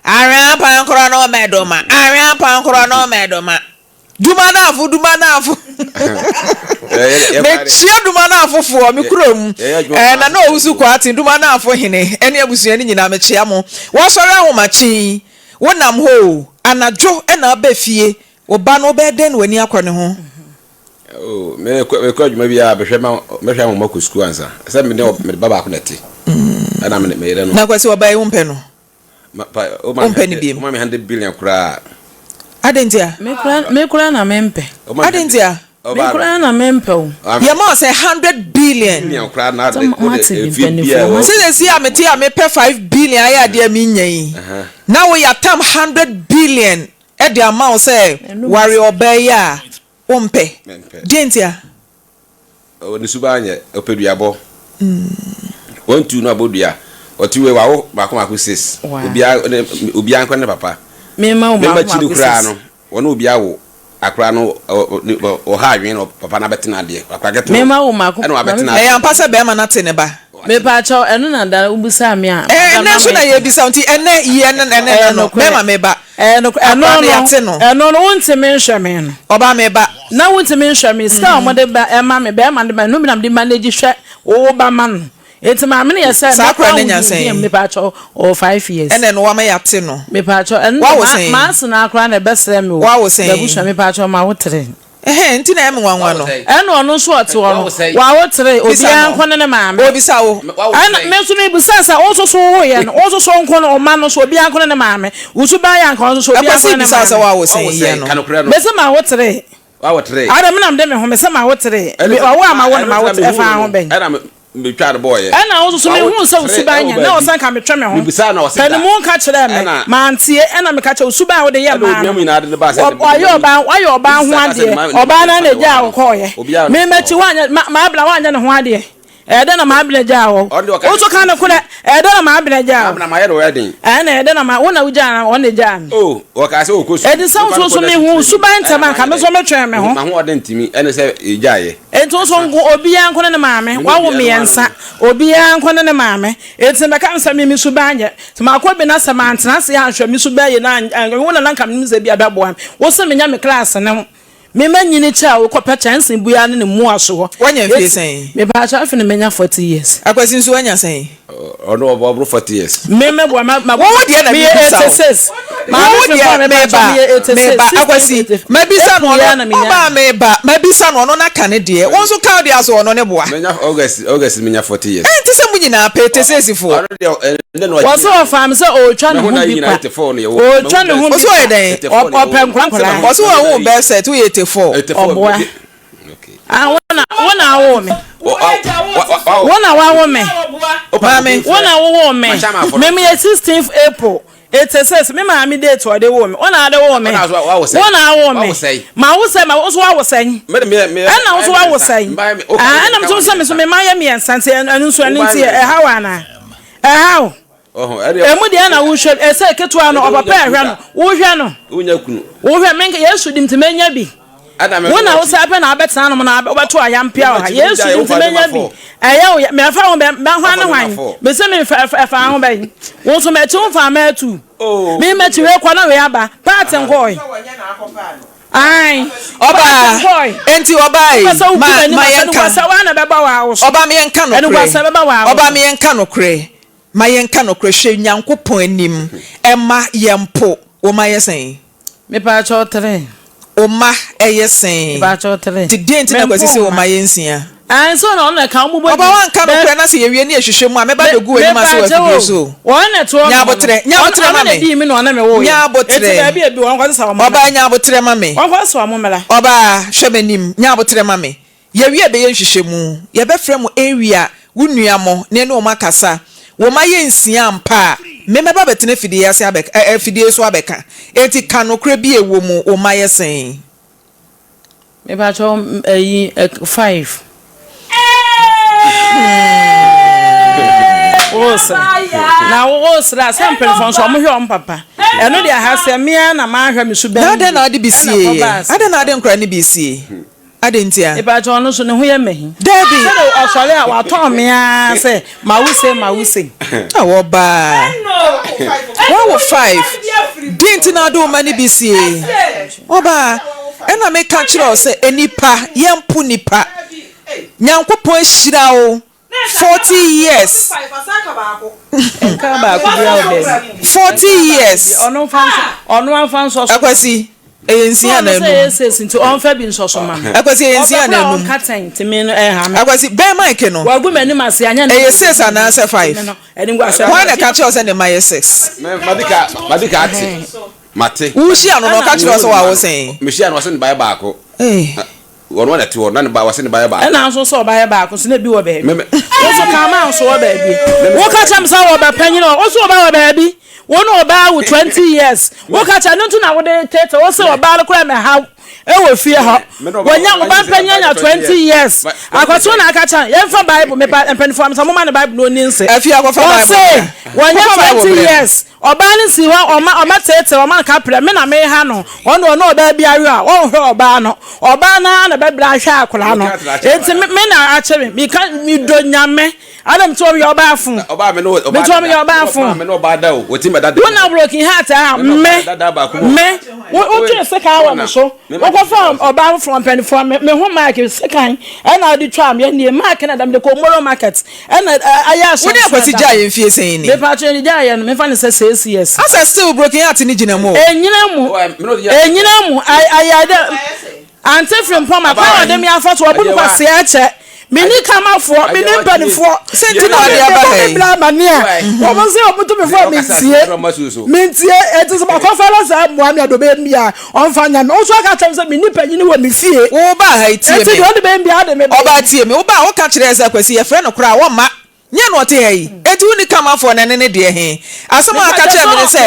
ara pa nkoro no medoma ara pa nkoro no medoma duma na afu me chia duma na afu fo me kurom na na owusu kwati duma na afu hene ene abusuani nyina me chia mo wo sori ahomachi wonam ho anajo na ba fie oba no be den wani akwane ho me ko adwuma bia behwe mo ko school ansa se me baba ko nati ana me yere no na kwasi oba yi umpe no umpe ni bi mo me 100 billion kura adentia me kura na mempe adentia me kura na mempe o ya ma say 100 billion kura na since see ameti amepe 5 billion aya de mi nyan now we atam 100 billion e the amount say worry obey ya umpe dentia o ni subanye opeduabo won tu no abodua otiwe wawo mako 6 obia nkwane papa me ma o ma chi dukra no wona obia wo akra no o ha adwen no papa na betina de akra geto me ma o mako e ampa se be ma na te ne ba me pa cho eno na da ubusa me a na so na ye bi sound ene ye ne no me ma me ba eno no wonte me nhwe me no oba me ba na wonte me nhwe me sta mo de ba e ma me be ma de ba no bi na de manage hwe wo ba man enti ma me ne say sakra ne nyansen me pa cho o 5 years ene no wa ma yate no me pa cho eno ma se na akra na be sere me wa wo sen da busha me pa cho ma wotre enti na em nwanwa no eno no so ote wo wa wotre obi an kwone ne ma me obi sa wo ana me so ne bu sasa wo so wo ye no wo so nko no o ma no so obi an kwone ne ma me wo so ba ya nko so obi an kwone ne ma me wa wo sen ye no me se ma wotre wa wotre ara me na me ho me se ma wotre wa ama wo na ma wotre fa ho ben me twa the boy ana wo so me hu so usubanya na wo san ka me twa me ho tani mu ka kire me ma ntie ana me ka kire usuba wo de ye ma ayo ba ho ade oba na na ja wo koye me mechi wanya ma abla wanya ne ho ade na ma abla ja wo wo so ka na kure na ma abla ja wo na ma ye wedding na na ma wo na uja na wo ne ja o ka se o ko so me hu usuba ntama ka me so me twa me ho ma ho ode ntimi ene se ejaye so ngo obi an kono ne maame wa wo me yensa obi an kono ne maame me ka nsa me suba anye ma ko bi na sama antena se ya hwe me suba ye na wo na lanka me ze bi ababo wo se me nya me class ne me manyini cha wo ko pa chance buya ne mu aso ho wanya mfie sen me ba cha afine menya 40 years akwasi nso wanya sen ono obo 40 years me bo ma wo de na me 86 ma wo de me ba akwasi ma bisa no ba me ba ma bisa no na ka ne de won so ka de aso ono ne boa menya August menya 40 years enti se mu nyina pa 86 fo wo so fam se o twa ne hu bi o twa ne hu bi so e den o penkran wo so wo be set wo 84 oboa wona wo me wona wa wo me mami wona wo me me 16th April 86 me ma mi date o de wo me wona de wo me wona wo me ma wo say ma wo so wo say na wo so wo say na me so me ma ya me ansante anu so anu ti ha wa na ha emu de na wo hwe ese ketu ano obapa hwe no wo hwe no unya kunu wo hwe me yesu dim temenya bi wona wo say pe na abetana no na obeto ayampia ha yesu dim temenya bi eya me fa ho be hwa ne hwan me se me fa ho be wo so me chi ho fa ma tu me me chi we kwa na we aba part nkoi ai oba enti oba ma yenka sawana beba wa wo oba me yenka no kre oba me yenka no kre ma yenka no kre hwe nyankopon anim ema yempo wo ma yesen me pa cho 3 o ma eyesen me pa cho 3 ti dent na kwesi wo ma yensia so na on ka mu bo oba wan ka no kre na se yewie ne ehwehwe mu a me ba de gu ani ma so afidie so won na to nyabotre ma me di mi no na me wo nyabotre eti ba bi ebi won kwa sa mo oba nyabotre ma me won kwa so mo mela oba hwemanim nyabotre ma me yewie be ye hwehwe mu ye be frɛ mu area wunua mo ne ne o makasa wo ma ye nsia mpa me meba betene fidie ase abeka fidie so abeka eti kanokre bi ewo mu o ma ye sen me ba cho 5 na wo sra sample fon so mo hwe om papa eno dia ha se me na ma hwe me su ben na na ade bisie ade na ade nkra ne bisie ade ntia e ba jo no so ne ho ye mehi Debbie se o sole a wa to me a se ma wuse awo ba wo 5 dinti na do mani bisie oba ena me ka kire o se enipa yempu nipa nyankopon hira o 40 years 40 years ono afan so akwasi eyensia na enu nti on fa bi nso so ma akwasi eyensia na enu katent me no ha me akwasi be mic no wagu mani mase anya na eye 6 and answer 5 eni gwa se why na ka kire o se ne ma 6 madika ati mate ushi ano no ka kire o se wa wo sen meshi ano se ne bae baako One na ti na ne ba wase ne bae baako na so so bae baako se na bi wo be wo so ka ma so wo ba bi wo ka cham sa wo ba panyin o so wo ba wo ba bi wo no ba wo 20 years wo ka cha no tu na wo de tete wo se wo ba kura me ha ewo fie ha wonya wo ba panyin nya 20 years akwato na aka cha ye fa bible me pa empanifo am sa mo ma ne bible no ni nse afia akwafa bible wonya 20 years oba ni si wa oma tete oma ka pre me na me ha no ono oba bi awe a wo hwe oba no oba na be bra hwa akora no enti me na a che me kan mi do nyame adam to we oba afun oba me no oba to me oba afun me no oba da o woti me da de wona broken heart ha me wo twe seka wa no so wo ko fa oba from penfo me ho market sekan e na di twa me nie market na dam de ko moro market e na aya so wo de akwati jaye mfie sen ni me pa twe ni jaye no me fa ne se yes asa still broken heart ni gina mo enyina mu ayada ante Frimpomaa kwa dem ya foto obu kwa se ache mini kamafo mini mpanifo senti na ade aba hey bla mania wo mo se obuto me fo mintie eti so makofala sa mo ami adobe mbia onfa nya me o so aka chem se mini panyini wo mi fie wo ba ha tie me eti wo de be mbia de me oba tie me wo ba wo ka kire esa kwasi ye frɛ no kora wo ma nya no te hey eti uni kama fo na ne de he asoma aka kire me se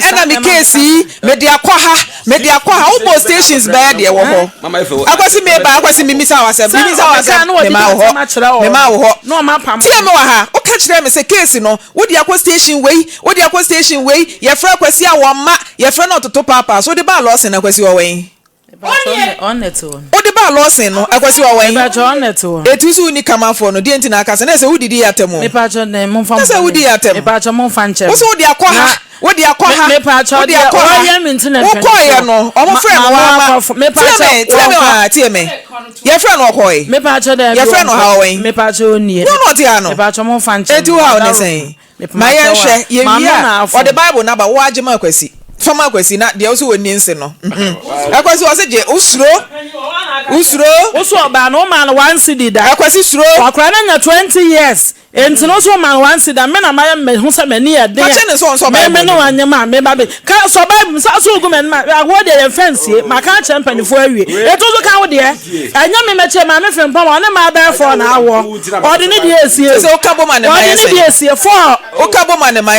ena me case me de akwa ha wo stations ba de wo ho akwasi me ba akwasi me misa wasa me ma wo ho no ma pam tie me wa ha o ka kire me se case no wo de akwa station wei ye frɛ kwasi a wo ma ye frɛ no toto papa so de ba Lawson akwasi wo wen on net one o de ba Lawson no akwasi wo wen on net one etu su ni kama for no de ntina aka se na se wudidi yatemo me pa cho ne mo fa se wudi yatemo me pa cho mo fa nche wo so wudi akwa ha me pa cho de o ye me ntina wo ko ye no o mo frɛ no wa ma me pa cho tie me ye frɛ no ko me pa cho de ye frɛ no ha wen me pa cho nie no no tie no me pa cho mo fa nche etu ha o ne sen ma ye hwɛ ye wia o de bible na ba wo agema akwasi fama akwasi na de also woni nse no akwasi wo se je usuro ba no man one city da akwasi suro akra na nya 20 years enti no so man one city da me na me hu se mani ya de me no anya ma me ba be ka so bible so gu me ma wo de fence ma ka champanifo awie eto so ka wo de anya me meche Maame Frimpomaa ne ma ba for na awo odi ne de esie so ukabo ma ne ma odi ne de esie 4 ukabo ma ne ma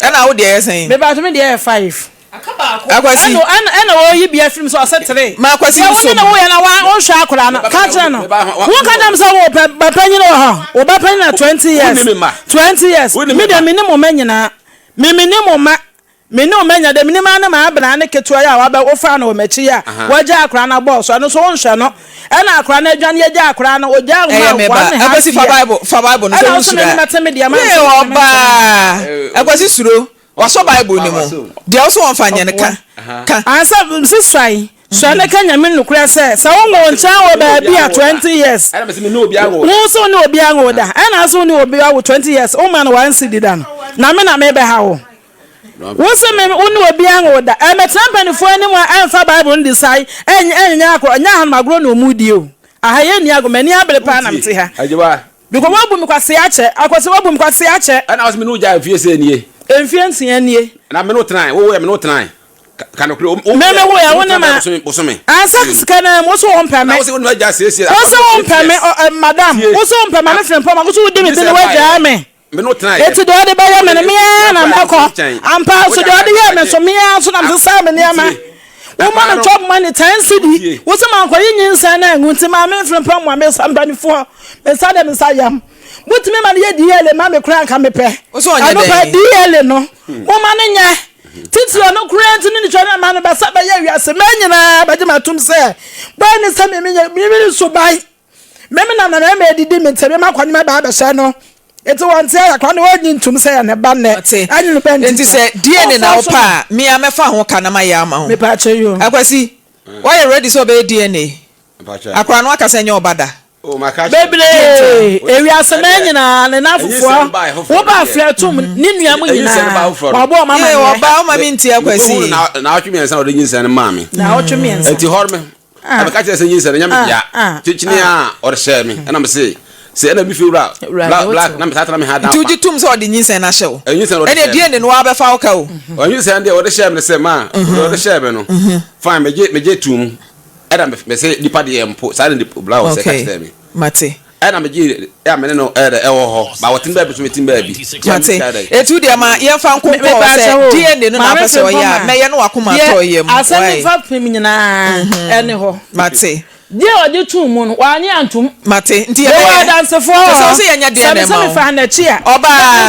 na wo de yesen me ba to me de 5 akwasi ana wo yi bia film so asetere ma akwasi so na wo ya na wa on hwa akora na ka kire no wo ka dam so wo ba panyin wo ha wo ba panyin na 20 years 20 years me de minimum manyina minimum manya de minimum na ma abra na ketua ya wa ba wo fa na wo machi ya waja akora na boss no so wo hwa no ana akora na adwane ya ja akora na oja ma wa na akwasi fa bible no so sura e oba akwasi suro waso bible ni mo de also won fanya ne ka ansa sisai so na kanya me nukura se wo ncha wo ba bi a 20 years ana me se me no obi anwo wo so ne obi anwo da ana so ne obi awo 20 years o man one city da no na me be ha wo wo se me wo ne obi anwo da e me trampani fo ani mo anfa bible ndi sai enya akọ nya han magro na omudi o ahaye ni ago mani abere pa na mte ha ajiba because wo bu mi kwase ache akwase wo bu mi kwase ache ana was me no ja fie se nie enfiansi anie na me no tran wo me no tran kanokro meme wo ya wona ma bosome ansa skana mo so on peme wo se wona ja se wo so on peme madam wo so on peme Maame Frimpomaa wo so di mi tene waja me no tran eti do de ba ya me na me na mako ampa so do de ya me so me so na me sa me ne ama woman chop money 10 cedi wo se man kwaye nyinsa na enwunti Maame Frimpomaa me sambanifo me sada me sayam mutime ma ye diele ma me kura nka me pe ano pa diele no woman nya titi ono kura nti ni chwana ma no basa ba ye wiase ma nyina ba je matum se ba ni se me so bai me na me edidi me tebe ma kwani ma ba sha no eti won se ya kwani woni ntum se ya ne ba ne anyi no ben enti se DNA na opa me amefa ho kana ma ya ama ho me pa che yo akwasi why you ready so be DNA akwa no aka se nya obada oh maka bebre ewi asema nyina ne nafofo wo ba afia tum ni nuam nyina wa bo mama ye wo ba o ma mi nti akwasi na otwe miensa o de nyinsa ne mami na otwe miensa enti horme abeka che se nyinsa ne nyame bia chichini a o de share me na me se na mi fi black na me tatra me ha da tuji tum so de nyinsa na hyew ene DNA no wa be fa oka o nyinsa nde o de share me se ma o de share me no fine meje tum era me se dipa de empo sa de bla o se ka tell me mate era meje ya me no era e wo ho ba wotin ba bi so metin ba bi mate etu de ma ye fa nko ko se DNA no na pese o ya me ye no akoma to ye mu asem fa pem nyina ene ho mate die odi tum mu no wa anye antum mate nti ye wa dance for so se ye nya DNA ma se fa na chi a oba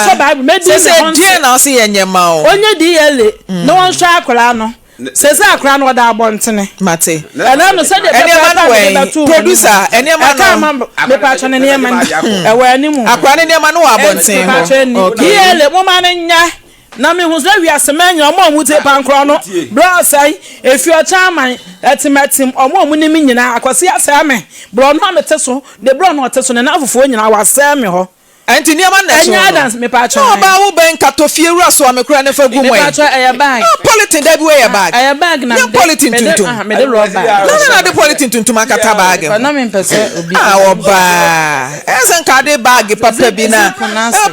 so ba me di se die na se ye nya ma o onye di ele no won hwa akora no se akora no da abontene mate ena no se de producer ene ma no me pa chone ne ma e wa animu akora ne ma no wa abontene okay ele mo ma nya na me hu se wi asemanya omo amute pankro no bro sai efi o chairman etimetim omo amuni mi nyina akwase asame bro no ameteso de bro no oteso ne na afofo nyina wasame ho anti niam na so enya dance me pa cho no ba wo ben katofie wura so amekura ne fa gu mo me pa cho eye bag politin da bi we bag eye bag na politin tuntum me de rubber na de politin tuntum akata bag na me pese obi oba esen ka de bag papa bi na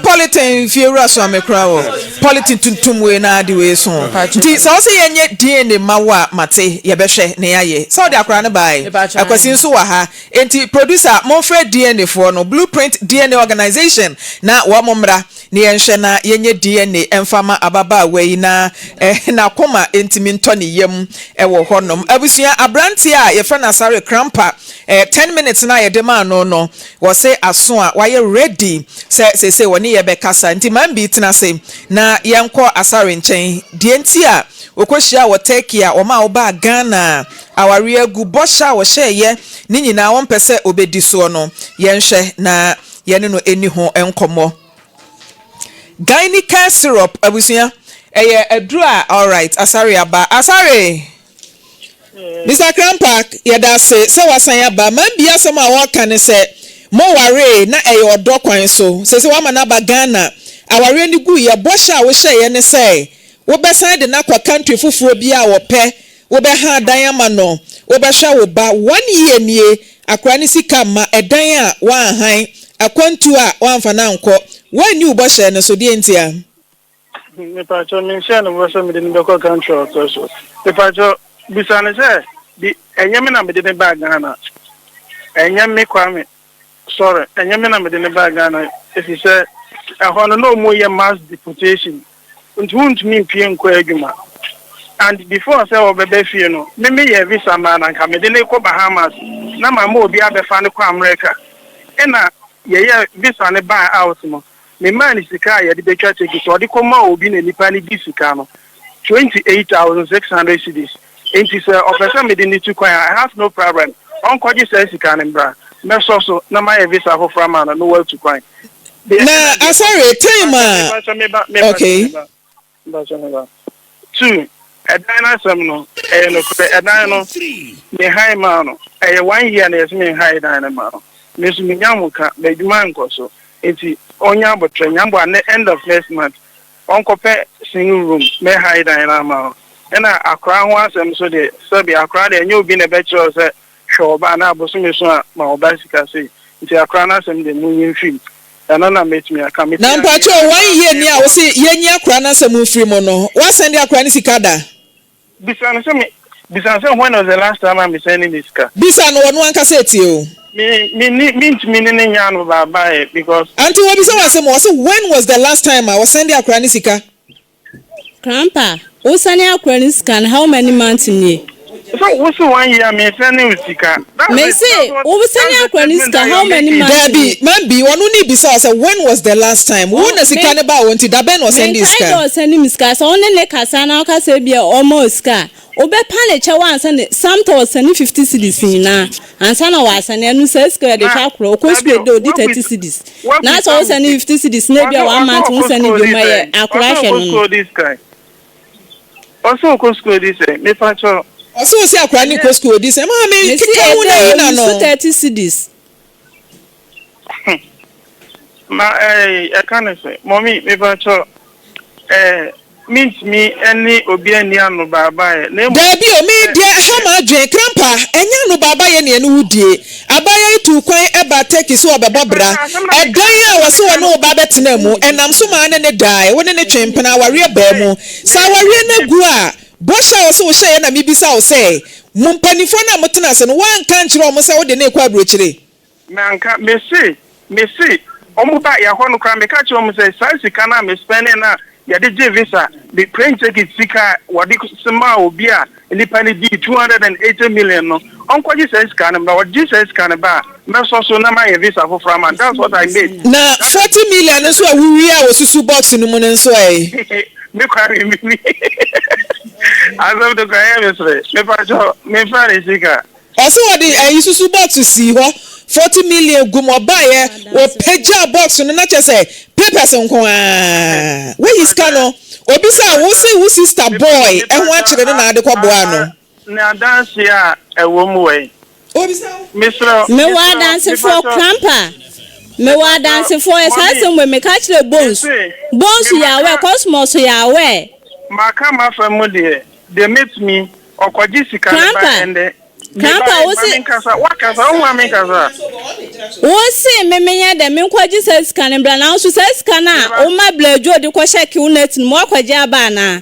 politin fie wura so amekura wo politin tuntum we na de we so nti so se yenye DNA mawa mate ye behwe ne yaye so de akura ne bai akwasi nso wa ha enti producer Monfred DNA for no Blueprint DNA organization na wa momra ne yenhwe na yenye DNA emfama ababa ayi na na koma entimi ntone yem wo honom abusua abranti a ye fra na sare crampa 10 minutes na ye de ma no wo se aso a wa ye ready se woni ye be kasa nti man bi tina se na yenko asare nchen die nti a okohia wo take a o ma wo ba Ghana aware agu bosha wo hye ni nyina won pese obedi so no yenhwe na yene no eni ho enkomo Gynecare syrup abusia eye adura all right asare aba asare Mr. Crampark yeda se wasan aba man bia sama wa kan se mo ware na eye odo kwan so se wa ma na ba Ghana aware ni gu ye bosha wo hye ye ne se wo be san de na kwa country fufuro bia wo pe wo be ha dan ama no wo be hwa wo ba 1 year nie akra ni sika ma edan a wa han akwantu a wamfa na nko wani uboshe ne so die ntia me pa cho me share no so me de be ko control so me pa cho bisane se di enyame na me de bag na enyame kwame sorry enyame na me de bag na if you say ahono no mo ye mass deportation untu me pie nko adwuma and before say obebe fie no me ye visa man and ka me de ko Bahamas na ma mo obi abefa ne ko America ena ye visa ne buy out mo me man sika ye de betwa take so de koma obi na nipa ne sika no 28,600 cedis enti say officer me de ni tu kwan I have no problem on kwaji say sika ne bra me so na my visa for from man no well to kwan na asare time okay two edana sam no no edana no me high man no 1 year na yes me high dan man no me so me nyamuka be djuma nkoso enti onya botre nyambo at the end of next month onko pe single room me high dan na ma na akra ho asem so de so be akra de nyu bi na be chiro se hwoba na aboso me so ma oba sika se enti akra na asem de munyin film na metimi aka me na mpacho 1 year ni a wo se yenyi akra na asem film no wa send akra ni sika da bisan se when was the last time I'm sending this car bisan wonu anka se ti o me nyano baba because auntie what bisa was say when was the last time I was sending akra ni sika Grandpa o sani akra ni sika how many months ni So what's 1 year me sending Sika? Me say, we send akwa Sika how many months? Debbie, maybe one only be so say when was the last time? Who na Sika ne ba wonti da ben was sending Sika. Me kind sending Sika. So one ne kasa na ka say bia almost Sika. Obe pale che wan send something was sending 50 cedis na. Ansa na wa send enu say Sika dey twa kro. Ko Sika do di 30 cedis. Na so sending 50 cedis na bia 1 month we sending bi ma ye akra hwe no. Also Costco this me pacho. Also say akra ni Costco this e ma me kika hu na no 30 cedis. Ma I can't say mommy me pacho means me any obi ani anu baba e na Debi o me dia ha ma dwen krampa enya no baba ye ne enu hudie abaya tu kwan eba take so obebobra edan a wo so no ba betena mu enam so ma ne dai wo ne twempena ware ba mu sa ware na gu a bosha wo so wo hye na mibisa wo say mo mpanifo na motena se no wan kan kire o mo say wo de na ekwa brochire na nka me see omo ba ya ho no kwa me ka kire o mo say sai sika na me spend na ya de visa the plane ticket sika wadi sema obi a nipa ni di 280 million no onko Jesus can na what Jesus can ba me so na my visa for from and that's what I made na 40 million so awuwi a osusu box no mo nso ai me kwari me azam to kaya me pa jo me fa sika also wadi isusu box si ho 40 million gumo baye o peja box no na chese papers nko a we is kano obi say wo sister boy e ho akire no na ade kwaboa no na dance ya e wo mu we obi say me wa dance for cramper me wa dance for esase mwe me ka kire bones ya we cosmos ya we maka ma famu they meet me okoji sika ba ende Grandpa, Wosi memenya de menkwaji says can bra na so says kana o ma blajo de ko check unet mo akwaji aba na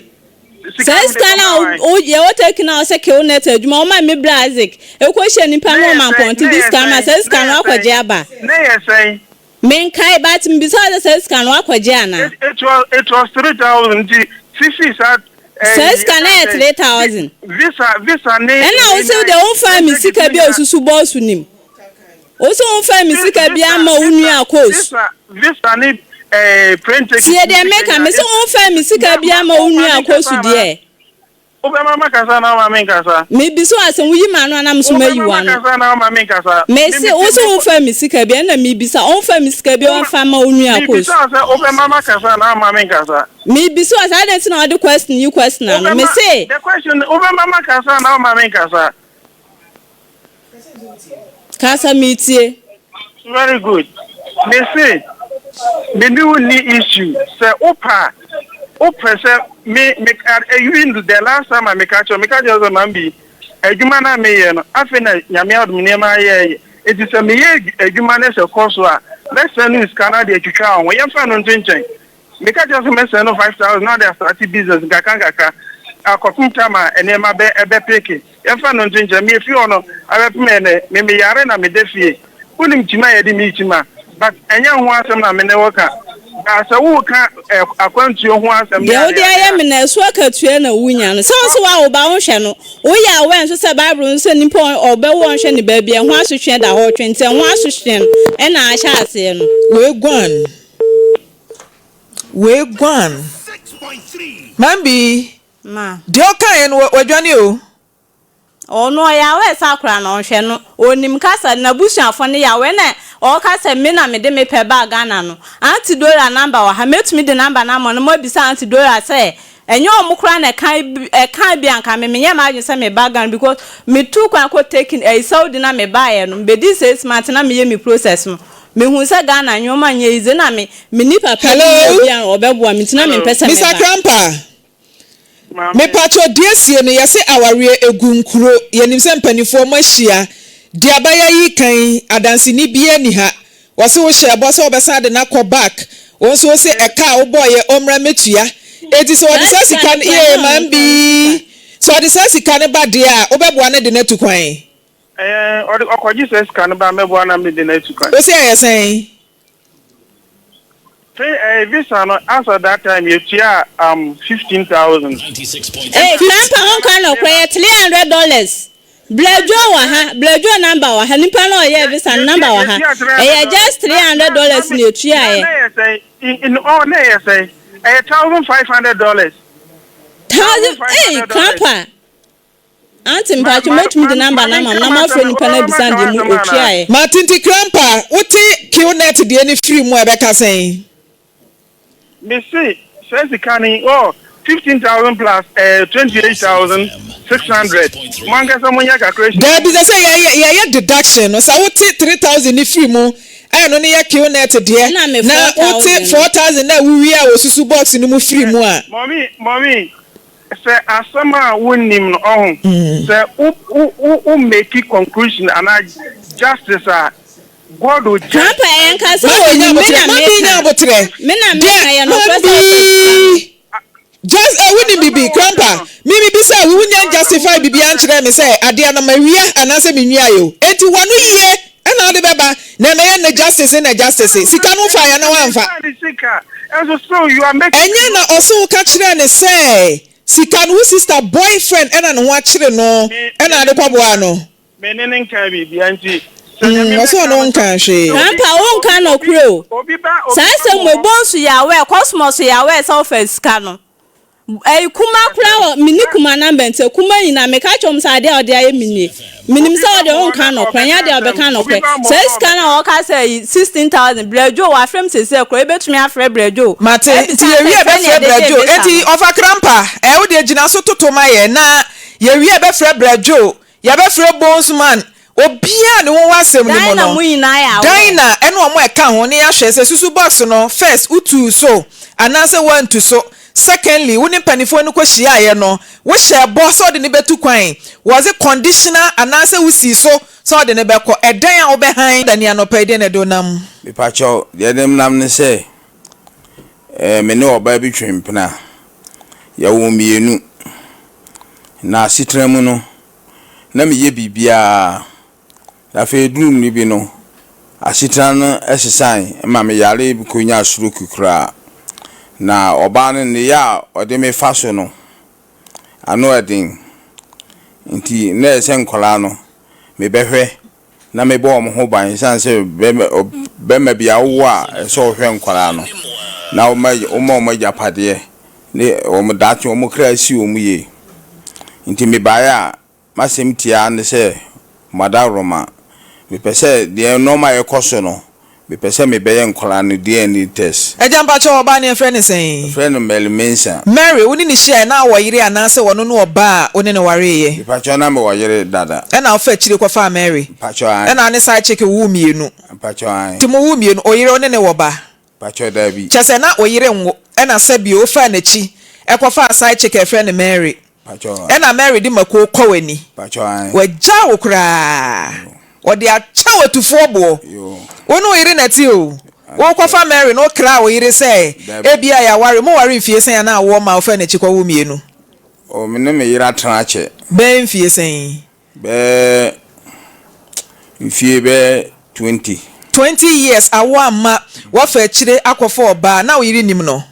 says kana o ye o take na o check unet aduma o ma me blazik e ko hye nipa no man ponti this kana says kana akwaji aba na yesai men kai bat mbisa says kana akwaji ana it was 3000 cc says kana 3000 visa ne and now so the own family sika bi osusu boss nim also own family sika bi ama unu akos visa ne print see dey make am so own family sika bi ama unu akos de obe mama kasa na mama kasa me bi so asem wi ma no anam so mayi wa no kasa na mama kasa me say also own family sika bi na me bi sa own family sika bi on fama unu akos me bi so obe mama kasa na mama kasa me bi so as I don't know the question you question na me say the question obe mama kasa na mama kasa kasa metie very good me say me do need issue say opa say me you in the last time I make catch as a man be adwuma na me ye no afi na nyame adum ma ye it is a me ye adwuma na se course a let's say news Canada de twitwa won ye fa no ntwenchen me catch as me say no 5000 now they start business gaka akokunta ma enema be ebe peke ye fa no ntwenchen me fi ono abe me yare na me defie unim tima ye di mi tima but enya ho asem na me ne woka asa wo ka akwantu ho asem de wo de aye me na so akatue na wunya no so wa wo ba wo hwe no wo ya we so se bible nso nipo obe wo hwe ne ba bia ho asohwe da ho twente ho asohwe e na ahya ase no we gwan 6.3 mambi ma de okan no wadwane o ono ya we sakura na hwe no onim kasa na busuafo ne ya we na o kasa me na me de me pe ba Ghana no anti-dollar number wa ha metumi de number na mo no mo bisa anti-dollar say enye omukura na kan bi anka me menye ma adwese me ba Ghana because me tu kwa ko taking a Saudi na me ba ye no be this 6 months na me ye me process no me hu se Ghana nyoma nye ize na me ni papa bi an obeboa me tina me pese me ba Mr. Krampa me pacho diesie no yese aware egunkuro yenim se mpanifo mahia di abaya yi kan adansi ni bia ni ha wose wo hye ebo se obesa de na ko back wonso wo se eka wo boye omra metua eti so odi sasika ye mambi so odi sasika ne ba de a obeboa ne de na tukwan okoji sasika ne ba meboa na me de na tukwan o se ayesen visa no after that time you chia 15,000. Hey, grandpa won kan no kweye $300. Blejo wa ha, blejo number wa ha nipa no ye visa number wa ha. Just $300 ni otua ye. In all na ye say $1,500. Hey, grandpa. Auntie mpacho metumi the number na mama friend nipa na bisa de mu otua ye. Martinti grandpa, wote QNet de any free mu ebeka sen. Me see, says the canning 15,000 plus 28,600. Manga someone yaka crazy. There be say ya deduction. So wote 3,000 ni free mu. I no ya QNet de. Na wote 4,000 na we a osusu box ni mu free mu a. Mommy. Say asama wonim no ohun. Say who make a conclusion and justice God will grandpa enka so me na ya no just wouldn't be grandpa me be say we wouldn't justify bibi anchire me say ade na mawia anase me nua yo enti wonu ye na ode beba na me na justice sika no fa ya na wanfa so you are making enye na oso ka kire ne say sika no sister boyfriend na no wa kire no na ade kwaboa no me ne nka bibi anti so no nka hwe grandpa won kan no kuro say mo bonsu yawe cosmos yawe self sika kuma kura mini kuma number nte kuma nyina me ka chom sa de ode aye minim sa ode on kan no kwanya de obeka no kwe say scan o ka say 16,000 blejo wa frame say kro ebetumi afre blejo mate ti ye wi be fre blejo enti ofa krampa wo de gina so totoma ye na ye wi be fre blejo ye be fre bonsman obia ne won wasem ni mo no Dina eno omo e ka ho ne ya hwe say susu box no first utu so anase one to so secondly woni panifo no kwhia ye no wo hye boss ode ne betu kwan was it conditional anase wusi so ode ne beko edan a wo be han da ne anopa ide ne do nam me pacho de dem nam ne say me ne oba bi twempena ya wo mienu na sitremu no na me ye bibia na fe drum ni bi no asitran no esesan ma me yare bi konya asuro kukura na oba ne ya ode me faso no ano edin nti na ese nkola no me behwe na me bo mo ho ban san se be ma bia wo a so hwe nkola no na o ma japade ne o mo dachi o mo krasi o mu ye nti me baya masem tia ne se madaroma me pese de normal ekoso no me pese me beye nkola no DNA test ejamba cho oba ne friend sen friend Mary Mensa Mary woni ni share na wo yire anase wono no oba oni ne ware ye me pacho na me wo yire dada e na ofa chire kwa fa Mary pacho an e na ne sai cheke wu mienu pacho an ti mo wu mienu oyire oni ne woba pacho da bi chese na oyire nwo e na sabi o fa na chi e kwa fa sai cheke friend Mary pacho e na Mary di mako kwani pacho an waja wo kra odi acha watufo bo wono yire na ti o wo kwa Mary no kra wo yire say e bia ya ware mo ware mfie sen na wo ma ofa na chikwa wo mienu o me ne me yira tran ache be mfie sen be mfie be 20 years awo ama wo fa chire akofo oba na wo yire nim no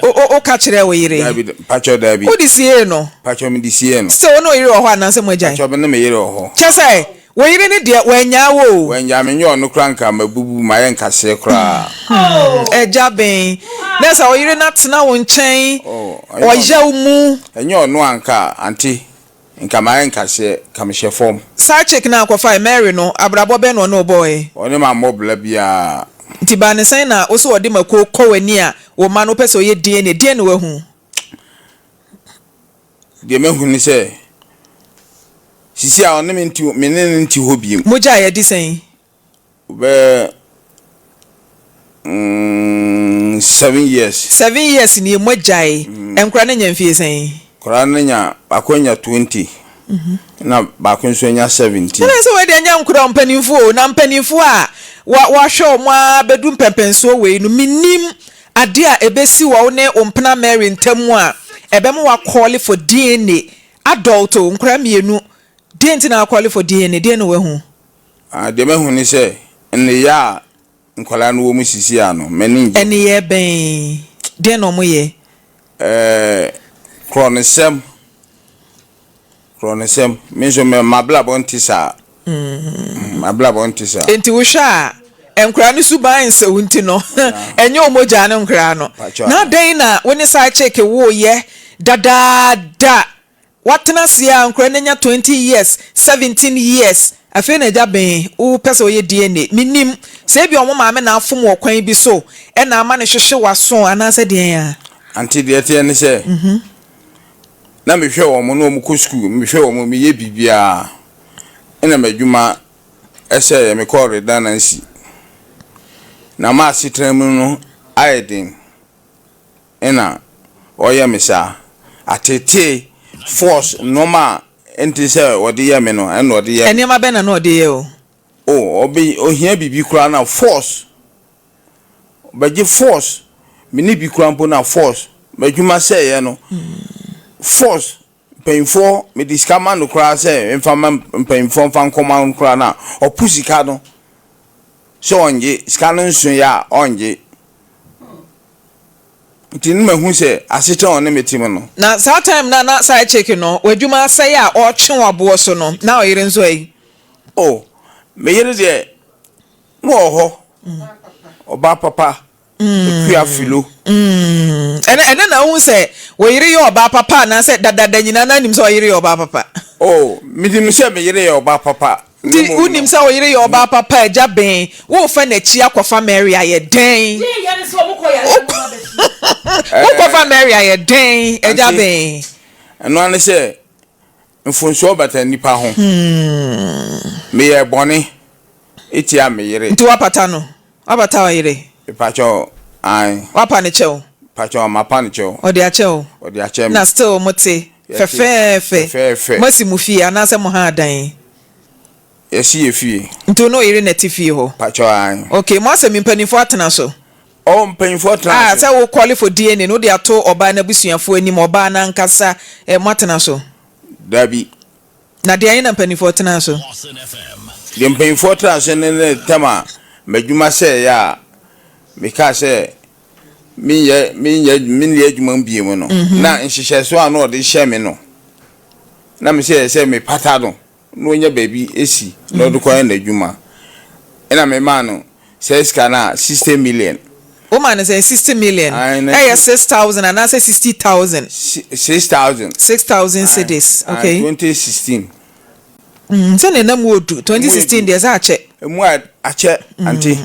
o ka chire wo yire pacho dabi wo disie no pacho me disie no so wono yire wo ho ananse mo ajan pacho me ne me yire ho chese wo yire ne de wanya wo wanya me nyo no kranka mabubu ma yen kase kra eja ben nesa wo yire na tena wo nchen o ya mu enyo no anka anti nka ma yen kase kamhye form sa check na akwa Mary no abrabo be no boy oni ma mobla bia nti ba ne sen na wo so odi mako kowani a wo ma no pese ye DNA wa hu de me hu ni se sisi a oni me nti hobi moja ye di sen be 7 years ni moja enkura na nyamfie sen kura na nya akonya 20 na ba kunso nya 17 na so we de nya nkura mpanimfo na mpanimfo a wa hwe mo abedum pempenso we no minim ade a ebesi wo ne ompena Mary ntamu a ebem wa call for DNA adult nkura mienu denti na call for DNA we hu de me hu ni se ne ya nkwala no wo mu sisi ano mani ene ye ben de no mo ye kronisem menso me mabla bontisa mabla bontisa enti wo hwa enkura no suban se wunti no enye omoja no nkura no na den na woni sa cheke wo ye dada watena sia nkura nanya 20 years 17 years afi na ja ben wo pese oye DNA minim se bi omo maame na afom wo kwan bi so e na ama ne hwehwe waso anase den ya anti de tie ne se na me hwe wo mo no mo ko school me hwe wo mo me ye bibia ina madwuma ese me call redundancy na ma sitrem no aidin ina oya misa atete force normal enti se odi ye me no ena odi ye eni ma be na no odi ye o obi ohia bibi kura na force baji force mini bi kura mpo na force madwuma se ye no force painful me discover no kura se mfa painful fan koma kura na opusika no so onje scanning nso ya onje tin ma hu se asete on me tim no na saa time na side check no wadwuma say a o twe wabo so no na o yire nso yi me yire de no ho oba papa ekua filo ene na hu se wo yire yo oba papa na se dada nyina na nim se o yire yo oba papa me dim se me yire yo oba papa di unim sa oyire yo ba papa eja ben wo fa na chi akwafa Mary aye den wo kwafa Mary aye den eja ben eno ane se mfonso bata nipa ho me ye bone etia me yire nti wapata no wapata oyire pacho ai wapa ne chew pacho mapa ne chew odi achew na still mote fefe masi mufi anase mo ha dan yesi efie nti no yire na tifie ho pacho ai okay mo asemi mpanifo atena so mpanifo atena so say wo qualify for DNA no de ato oba na busuafo anim oba na nkasa mo atena so dabi na de ayi na mpanifo atena so de mpanifo atena so ne tema madwuma se ya meka se minye adwuma mbiem no na nhihye so ano de hye me no na me se me pata no no nya baby esi no do kwa na adwuma ina me ma no se ska na 60 million o man say 60 million eh 6,000 and I say 60,000 6,000 cedis okay 2016 se na mu odu 2016 de za ache mu ache anti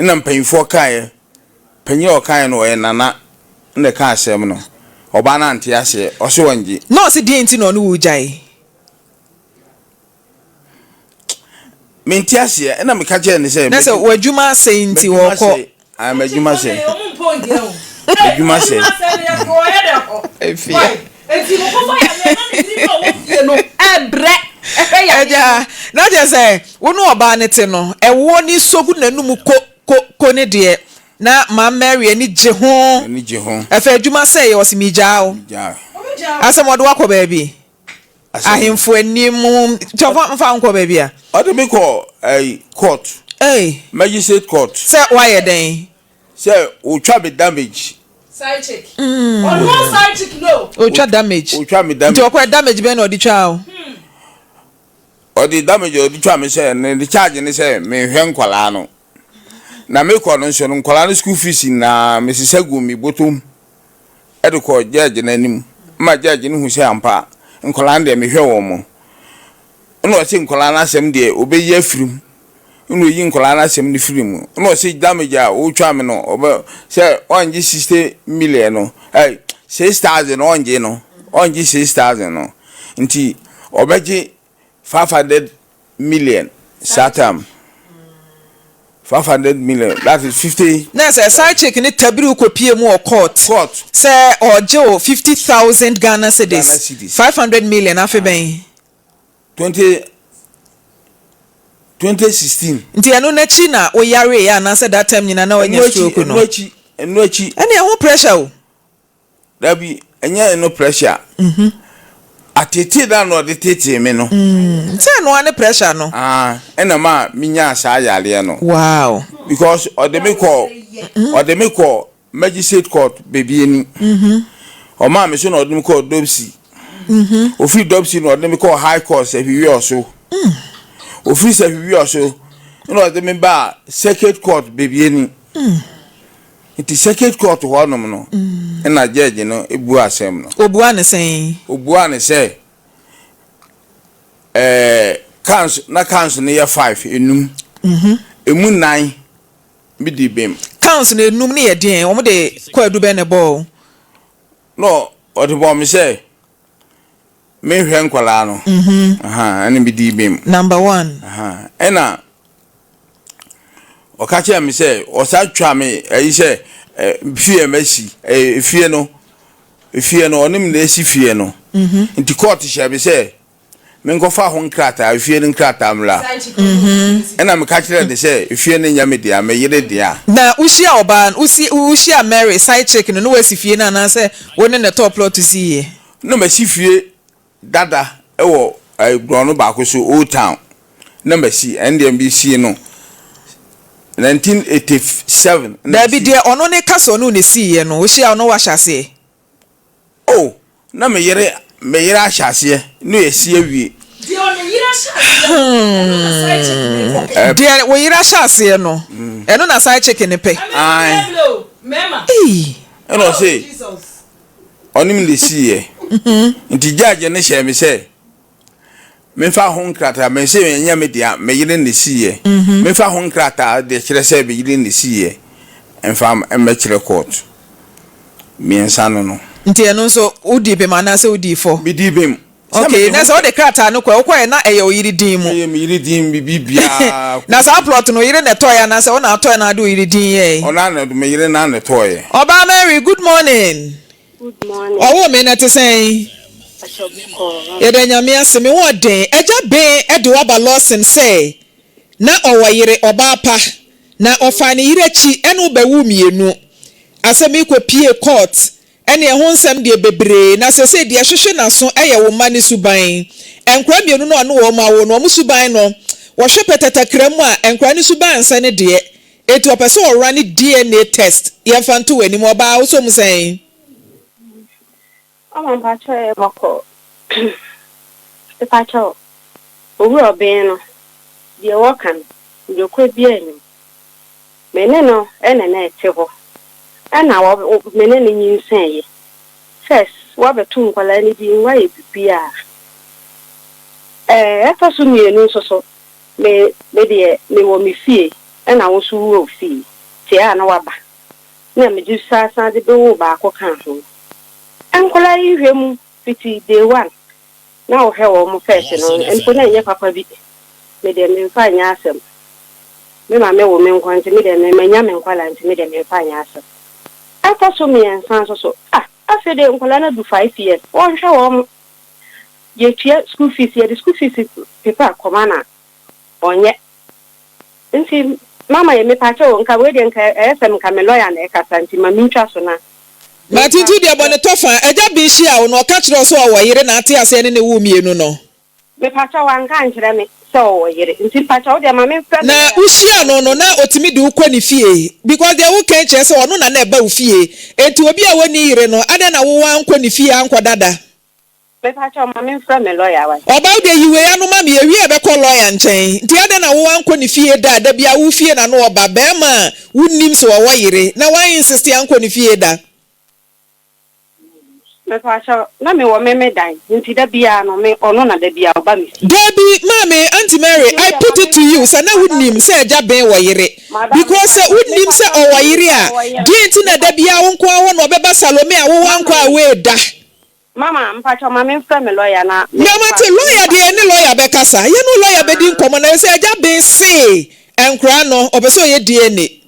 ina mpanyfo kae panyi okan no e nana ne ka asem no oba na anti ase o se wonji no se die nti no no wujai menti ase ina me ka je ne se na se wadwuma se nti wo ko amedwuma se wadwuma se efi enti mo ko fa ya na no ebre eja na je se wonu oba ne te no ewo ni sogu nanum ko ne de na ma Mary ani je ho efe adwuma se ye osimijao asem odo akọ baabi ahemfo anim tofa mfa nkọ baabi a odo me ko court magistrate court se why den se o twa be damage side check on one side check no o twa damage nti okwa damage be na odi twa o odi damage odi twa me se ne charge ne se me hwe nkwala no na me ko no nso no nkwala no school fees na me sisagu mi botom edo ko judge na nim ma judge no hu se ampa nkwala de me hwe wo mo no se nkwala na asem de obeyi afirim no yi nkwala na asem ni firim no se damage a o twa me no oba se onje 60 million no 6,000 onje no onje 6,000 no nti obeji 500 million satam 500 million that is 50 na say side check ni tabiru ko pie mu o court say oje o 50,000 Ghana cedis 500 million afi ben 2016 nti eno na chi na o yare ya na say that time nyina na wanya stroke no eno achi ene ho pressure o dabi enya eno pressure atete da no de tete me no say no any pressure no ena ma minya asa yale no wow because odemi call magistrate court baby eni o ma me so no odemi call dobsi ofi dobsi no odemi call high court se wi oso ofi se wi oso no odemi ba circuit court baby eni iti circuit court ho no na judge no ebu asem no obua ne say council ne ya 5 enum emu 9 bidi bem council ne enum ne ye den omo de kwadu be ne ball no odebo me say me hwe nkwala no ani bidi bem number 1 ena okache me say osa twa me ayi say fie machi fie no onim na esi fie no nti court she be say me nkofa ho nkrata fie ne nkrata mla ena me ka kire de say fie ne nya me dia me yire dia na ushia oba ushia Mary side chick no wesi fie na na say woni ne top plot to see no me si fie dada ewo grono ba ko so old town na me si NDMBC no 1987 da bi de ono ne kaso no ne siye no wo hia ono wa hyase oh na me yere ahyase no esie wie de ono yire ahyase de wo yire ahyase no eno na side chicken ne pe mema eno say onim le siye nti judge ne hye me say me fa ho nkrata me say nya me dia me yire ne siye me fa ho nkrata de kire say be yire ne siye enfam me kire court me ensano no nti eno so udi be mana say udi for bi di bem okay na so de krata no kwa na eye oyiri din mu me yire din bibia na sa plot no yire ne toya na say ona atoya na do yire din ye ona na me yire na ne toye Oba Mary good morning owo me na te say yede nyame aseme wo den eja ben ede waba Lawson say na owayire oba pa na ofane yire chi enu bewu mienu aseme ikopie court ene ho nsem de bebre na se de hwehwe na so eye wo mani suban enkwa mienu no wo ma wo no musuban no wo hwe petatakrem a enkwa ni suban nsa ne de etu opese wo run DNA test ye fanto wani mo ba wo so mu sen I'm about to walk. The patrol. Over a banner. The walking. You could be any. Meneno, and a net table. And now, many you say. First, what a tomb while anything way be. I presume you know so. Maybe me will me fee, and I was who will fee. Tiana Waba. Never me do sa the door back or can't. Ankola ihwem fiti day 1 now he wo mo person and put na papa bi me dem me fa nya asem me ma me wo me nkwanti me dem me nya me nkwala nti me dem me fa nya asem aka so me ensan so afi de nkola na do 5 years won hwe wo ye tia school fees ye the school fees paper komana onye nti mama ye me pa che wo nka we de nka esem ka me lawyer na e kasa nti ma mintwa so na Matintu de abone tofa eja bi hia wo no ka kire so owayire na ate ase ne wu mienu no me pacha wanka nkire me so owayire nti pacha wo de ma me fa na uhia no na otimi de ukwa ni fie because de wo kan kire so ono na eba wo fie enti obi a woni yire no ade na wo wankwa ni fie anko dada me pacha ma me fra me lawyer wa oba de yiwe ya no ma me ewie be ko lawyer nchen nti ade na wo wankwa ni fie da bia wo fie na no oba be ma wunnim so owayire na wan insist anko ni fie da me pacha na me wo me dan nti da bia no me ono na da bia oba me si Debbie Maame Auntie Mary I put it to you say na wunnim say eja ben wayire because wunnim say owayire a dinti na da bia wo nko awo no obeba Salome a wo wanko a we da mama mpacha ma me fra me lawyer na mama te lawyer de any lawyer be kasa ye no lawyer be din komo na say eja ben say enkra no obeso ye DNA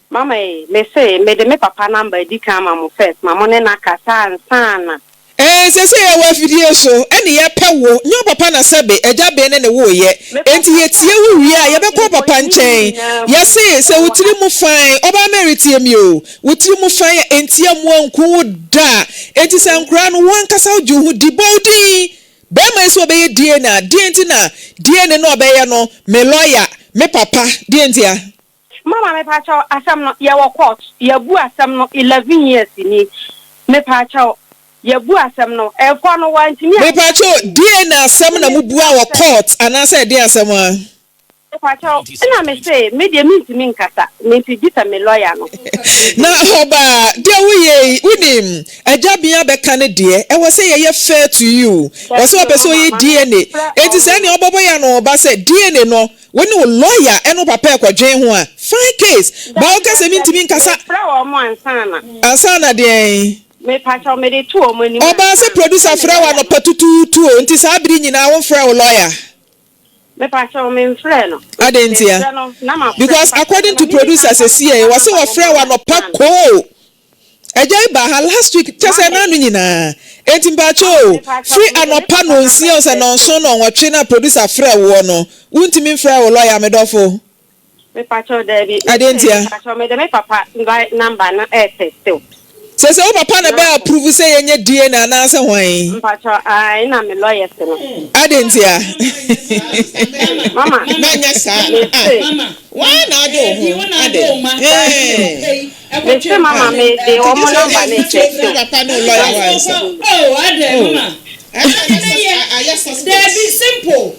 mama me say me de me papa number di kan ma mo first mama ne na kasa ansana Sese ya wa fidie so ene ye pewo nyo papa na sebe eja be ne wo ye enti ye tie wo wi a ye be ko papa nchen ye se wutiri mu fan oba merity mi o wutiri mu fan enti amu anku da enti sankura no wan kasa oju hu di bodi be ma so be ye die na die enti na die ne no be ye no me lawyer me papa die enti a mama me pa chaw asam no ye wo court ye bu asam no 11 years ni me pa chaw ye bu asem no e kwa no wantimi me pacho die na asem na mubu a court anasa die asem a me pacho na me say me de mintimi nkasa me pidita me lawyer no na hoba de wuye unim ajabia be kan de e wo say ye fair to you wo say opeso ye DNA enti say ne obobo ya no ba say DNA no woni wo lawyer eno papa e kwadwen ho a fine case ba o kase mintimi nkasa fra wo mo ansana de me pacho me de tu o mani oba se producer fra wa no patututu nti sa abiri nyina wo fra wo lawyer me pacho me mfre no adentia because according to producers say was say wo fra wa no pako ejai ba ha last week tese na nu nyina enti pacho free anopa no nsia se no so no nwotwe na producer fra wo no wuntimi fra wo lawyer me dofo me pacho David adentia pacho me de me papa number na still Sese o papa na be approve say yenye DNA na ase hwan. Mpacho ai na me lawyer se no. Adentia. Mama. Na nya sa. Mama. Why na do ho? Ade. Me say mama me de o mo number na check. Papa no lawyer wan say. Oh, ade mama. I suspect. They be simple.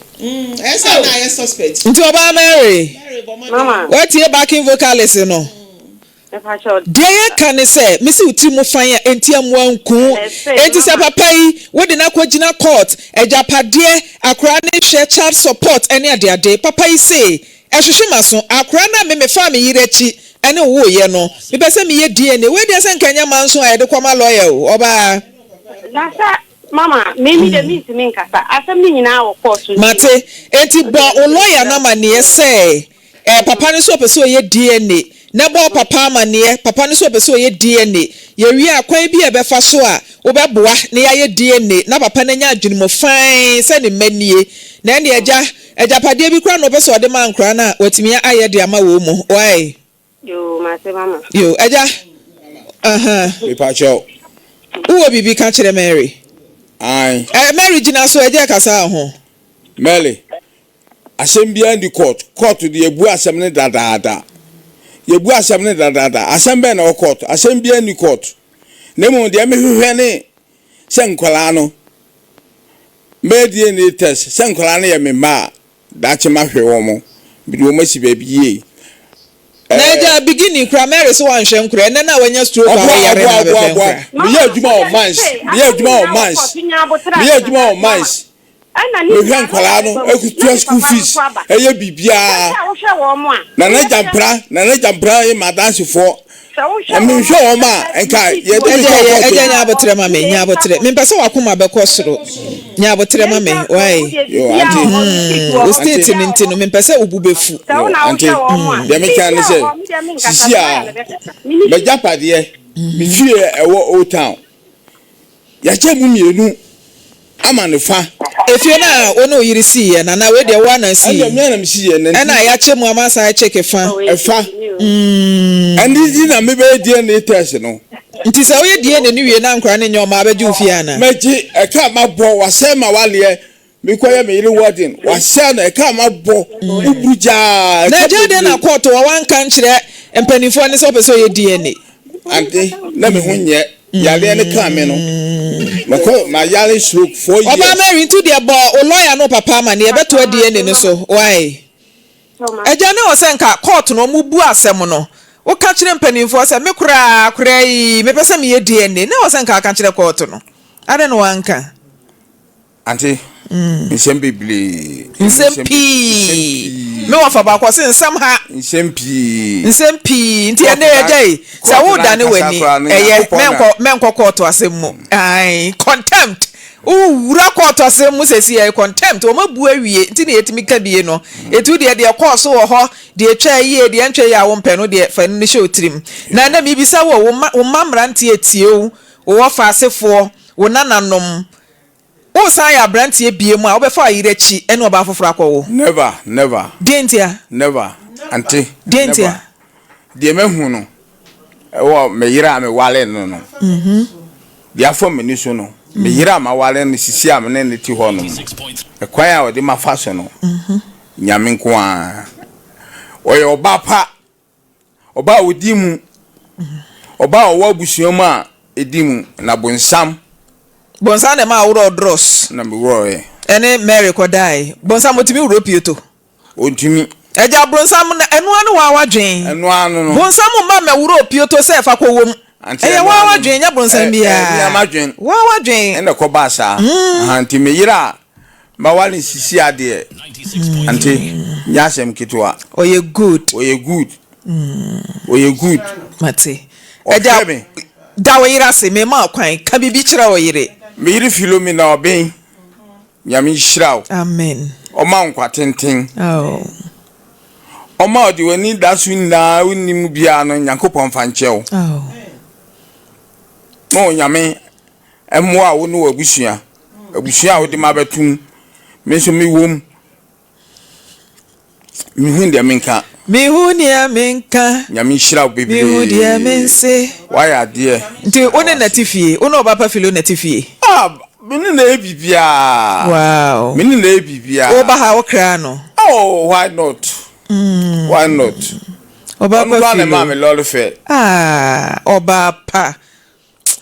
Esa na I suspect. Nti oba Mary. Mama. What you backing vocalist no? Deya kan say misi uti mu fan ya enti amwanku enti se papa yi wodi na kwagina court ejapade akra ne hwe child support ene ade papa yi say ehwehwe maso akra na me fa me yirechi ene wo ye no me be se me ye DNA we de se nkanya manso a ye de kwama lawyer o oba na sa mama me de mi nkasa asem ni nyina wo court mate enti bo o lawyer na ma ne say papa ne so pese o ye DNA na bo papa amane papa no so be so ye DNA ye wi akwan bi e be fa so a wo be boa na ye DNA na papa na nya adwunimo fine se ne manie na ne eja pade bi kra no be so de man kra na watimi aye de ama wo mu why yo ma se mama yo eja me pacho wo bibi ka kire Mary ai Mary gina so eja kasa ho Mary asem bia ndi court de ebu asem ne dadaada yebu asem ne dadaada asem be na court asem bia ndi court nemu de me hwehwe ne se nkola no medie ne test se nkola ne ye me ma da che ma hwe wo mo bi wo masi ba biye na eja beginning kra Mary so wan hwe nkra na wanya stroke a yare na be nkra me ye adwuma o mines me ye adwuma o mines me ye adwuma o mines me hwan kwala no ekutua school fees eye bibia na na jampra e madansefo me hwe wo ma enka ye eja nya abotre ma me nya abotre me pese wakoma be kosoro nya abotre ma me why yo auntie o state ni ntino me pese obu befu auntie de me kan se sisi a me japade me fie ewo old town ya chemu mienu amanefa efie na ono yirisi ye na we de wa na si me na me si ye na na ya chemu amasa check fa efa and this na me be DNA test no nti se we DNA ni wie na nkra ne nyoma abeju fie ana meji e ka mabo wase ma wale me koye me yiri warden wase na e ka mabo ubruja na jade na court wa wan kan kire empanifo ne so peso ye DNA ante na me hunye yale ne ka me no mako ma yale stroke 4 years oba Mary to the boy o lawyer no papa ma ne e beto DNA ne so why eja na o se nka court no mu bu asem no wo ka kire mpanimfo se me kura yi me pese me ye DNA na o se nka ka kire court no ade no wanka ante nsem bibli me wa fa ba ko se nsem ha nsem pi nti ene ejai sa wo dane wani eye menko court asem mu ai contempt wura court asem mu sesi e contempt o mabu awie nti na yetimi ka bie no etu de course wo ho de etwa yie de ntwe ya wo mpe no de fa no show trim na mi bisa wo mamrante etie wo fa asefo wo nananom wo san ya brantie bie mu a wo be fa Oyerechi ene oba foforo akwo never dentia never ante dentia de mehu no wo me yira me wale no dia fo me ni so no me yira ma wale no sisi am ne ti ho no e kwan a wo de ma fa so no nyame nko a oye oba pa oba odimu oba owa busuom a edimu na bonsam na ma wuro dross na me wuro ene Mary ko dai bonsam otimi wuro pieto ontimi eja bonsam na enu anu wa wadwen enu anu no bonsam ma me wuro pieto se fa ko wom eye wa wadwen nya bonsam bia ya madwen wa wadwen ene ko ba sa anti me yira ma wale sisi ade anti nyasem kitwa oye good mate eja da Oyere se me ma kwan ka bibi kira Oyere me yiri Philomena oben nyame shiraw amen o ma nkwa tenten o ma odi wani dasu na unim bia no Yakobon fanchew mo nyame emo a wo no abusua wo de ma betum me so me wom mi hunde menka nyame shiraw bebe mi hunde mense why ade nti one natifie one oba pa filo natifie mini na ebibia wow mini na ebibia oba ha okra no why not oba pa filo ma me lolo fe oba pa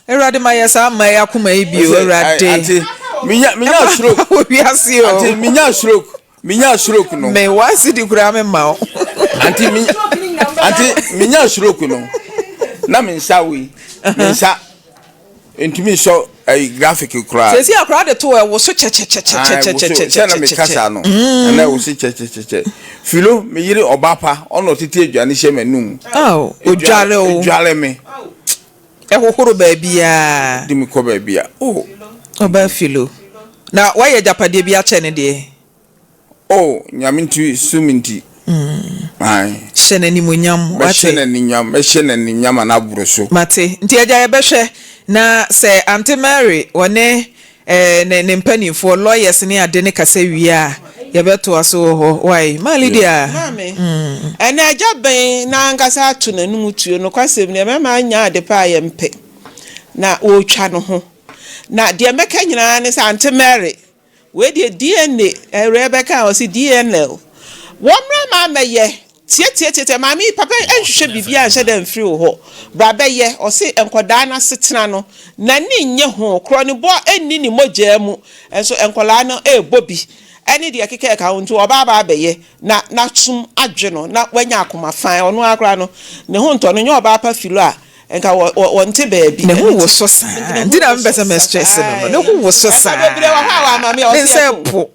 erade ma yesa ma yakuma ibio erade anti minya stroke obiase o anti minya stroke no me wasi di kura me ma anti minya stroke no na mensa wi mensa entimi so a graphic kura se si akura de to e wo so che na me kasa no na wo so che filo me yiri obapa ono tete aduane hye manum odware me e hohoro ba bia di mi ko ba bia oba filo na waye japade bia che ne de nyaminti suminti shene ni munyam wate shene ni nyama na buruso mate nti eja ye behwe na se Auntie Mary wone ne mpanifo lawyers ne ade ne kasa wia ye beto aso ho why malidia ene eja ben na nkasa atu nanum tuo no kwasem ne mema anya ade pa ye mpe na o twa no ho na de meka nyina ne se Auntie Mary we de DNA Rebecca o si DNA womra ma meye tie mami papa enhwehwe bibia anhye dem free ho bra beye o si enkoda na setena no na ni nye ho kro ne bo enni ni mogya mu enso enkola no bobi eni de keke ka wonto oba ba beye na tum adwe no na wanya akoma fan ono akra no ne ho nto no nye oba pa filo a enka wonte baabi ne ho wo so sa ndi na mbesa me stress no ne ho wo so sa bebre wo ha mami o se po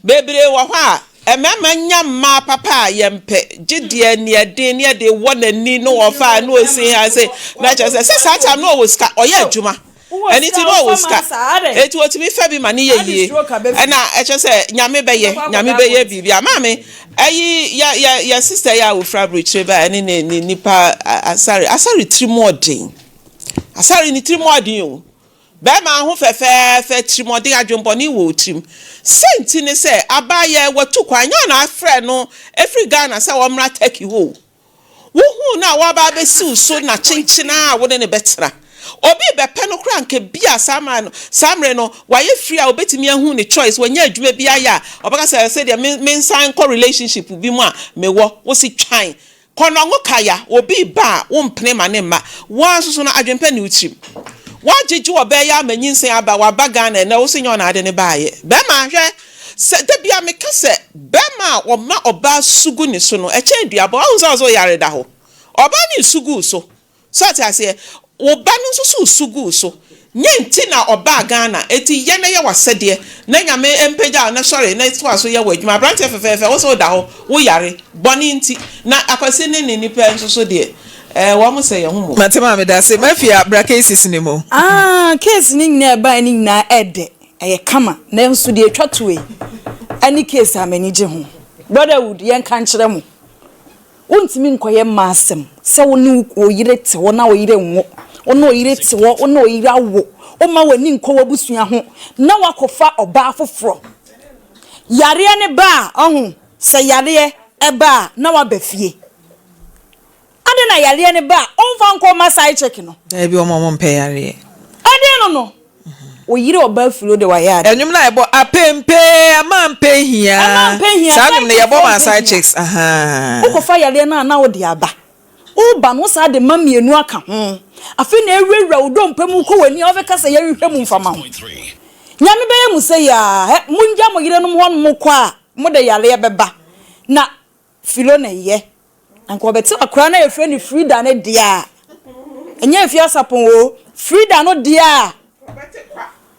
bebre wo ha emema nyamma papa yempe gidie ne de wonani no ofa no osin ha say na che say sata no wo ska oye adwuma eni ti no wo ska eti wo ti mi fa bi mani ye na e che say nyame beye bibia mame ayi ya sister ya wo fra bridge ba eni ne nipa asari trimodin asari ni trimodin o be ma ho fefe trimodin adwompo ni wo trim senti ne se abaye watu kwanya na afre no every Ghana say wo mra take ho wo hu na wa ba be si so na chinchina wo ne betera obi be pe no kra nke bia samre no waye free a obetimi ahu ne choice wanya adwuma bia ya obaka say de men sign co relationship bi mu a mewo wo si twan kono ngo kaya obi ba wo mpene ma ne ma wa so na adwempa ne uchim wajeju obeya amanyinsen aba wabagana na wo senyo na ade ne baaye be ma hwe se de bia me kase be ma wo ma oba sugu ni so no e che duaba wo zo yare da ho oba ni sugu so ti ase oba no so sugu so nyenti na oba Ghana eti ye na ye wasede na nyame empeja na sorry na to aso ye wadwuma branch fefefe wo so da ho wo yare boni nti na akwase ne nipa nso so de wo mo say ye ho mo matema me da se mafia bra cases ni mo case ni na ba ni na ede eye kama na nso de atwatoe ani case amani je ho brotherhood yen kan kire mo wontimi nkoye masem se wo ni oyire te wo na oyire nwo ono oyire te wo ono oyire awo ma wani nko wabusua ho na wakofa oba foforo yare ne ba ohu se yare eba na wabafie ade na yare ne ba onfa nko ma sai check no e bi o mo mpe yare ade no oyire oba filo de wayade enwum na ebo apempe amampe hia sanum ne yebo ma sai checks ukofa yare na wo de aba uba no sa de mamienu aka ho afi na ewura udompa mu ko wani obeka se yehwehwe mu mfama ho nyame be mu se ya munja mo yire no mo no ko a mo de yare beba na filo na ye anko beti akra na efre ni Frida ne dia enye efia sapon o Frida no dia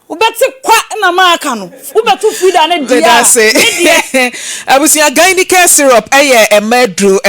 ubeti kwa na maka no ubetu Frida ne dia abusia gynecare syrup eye emadru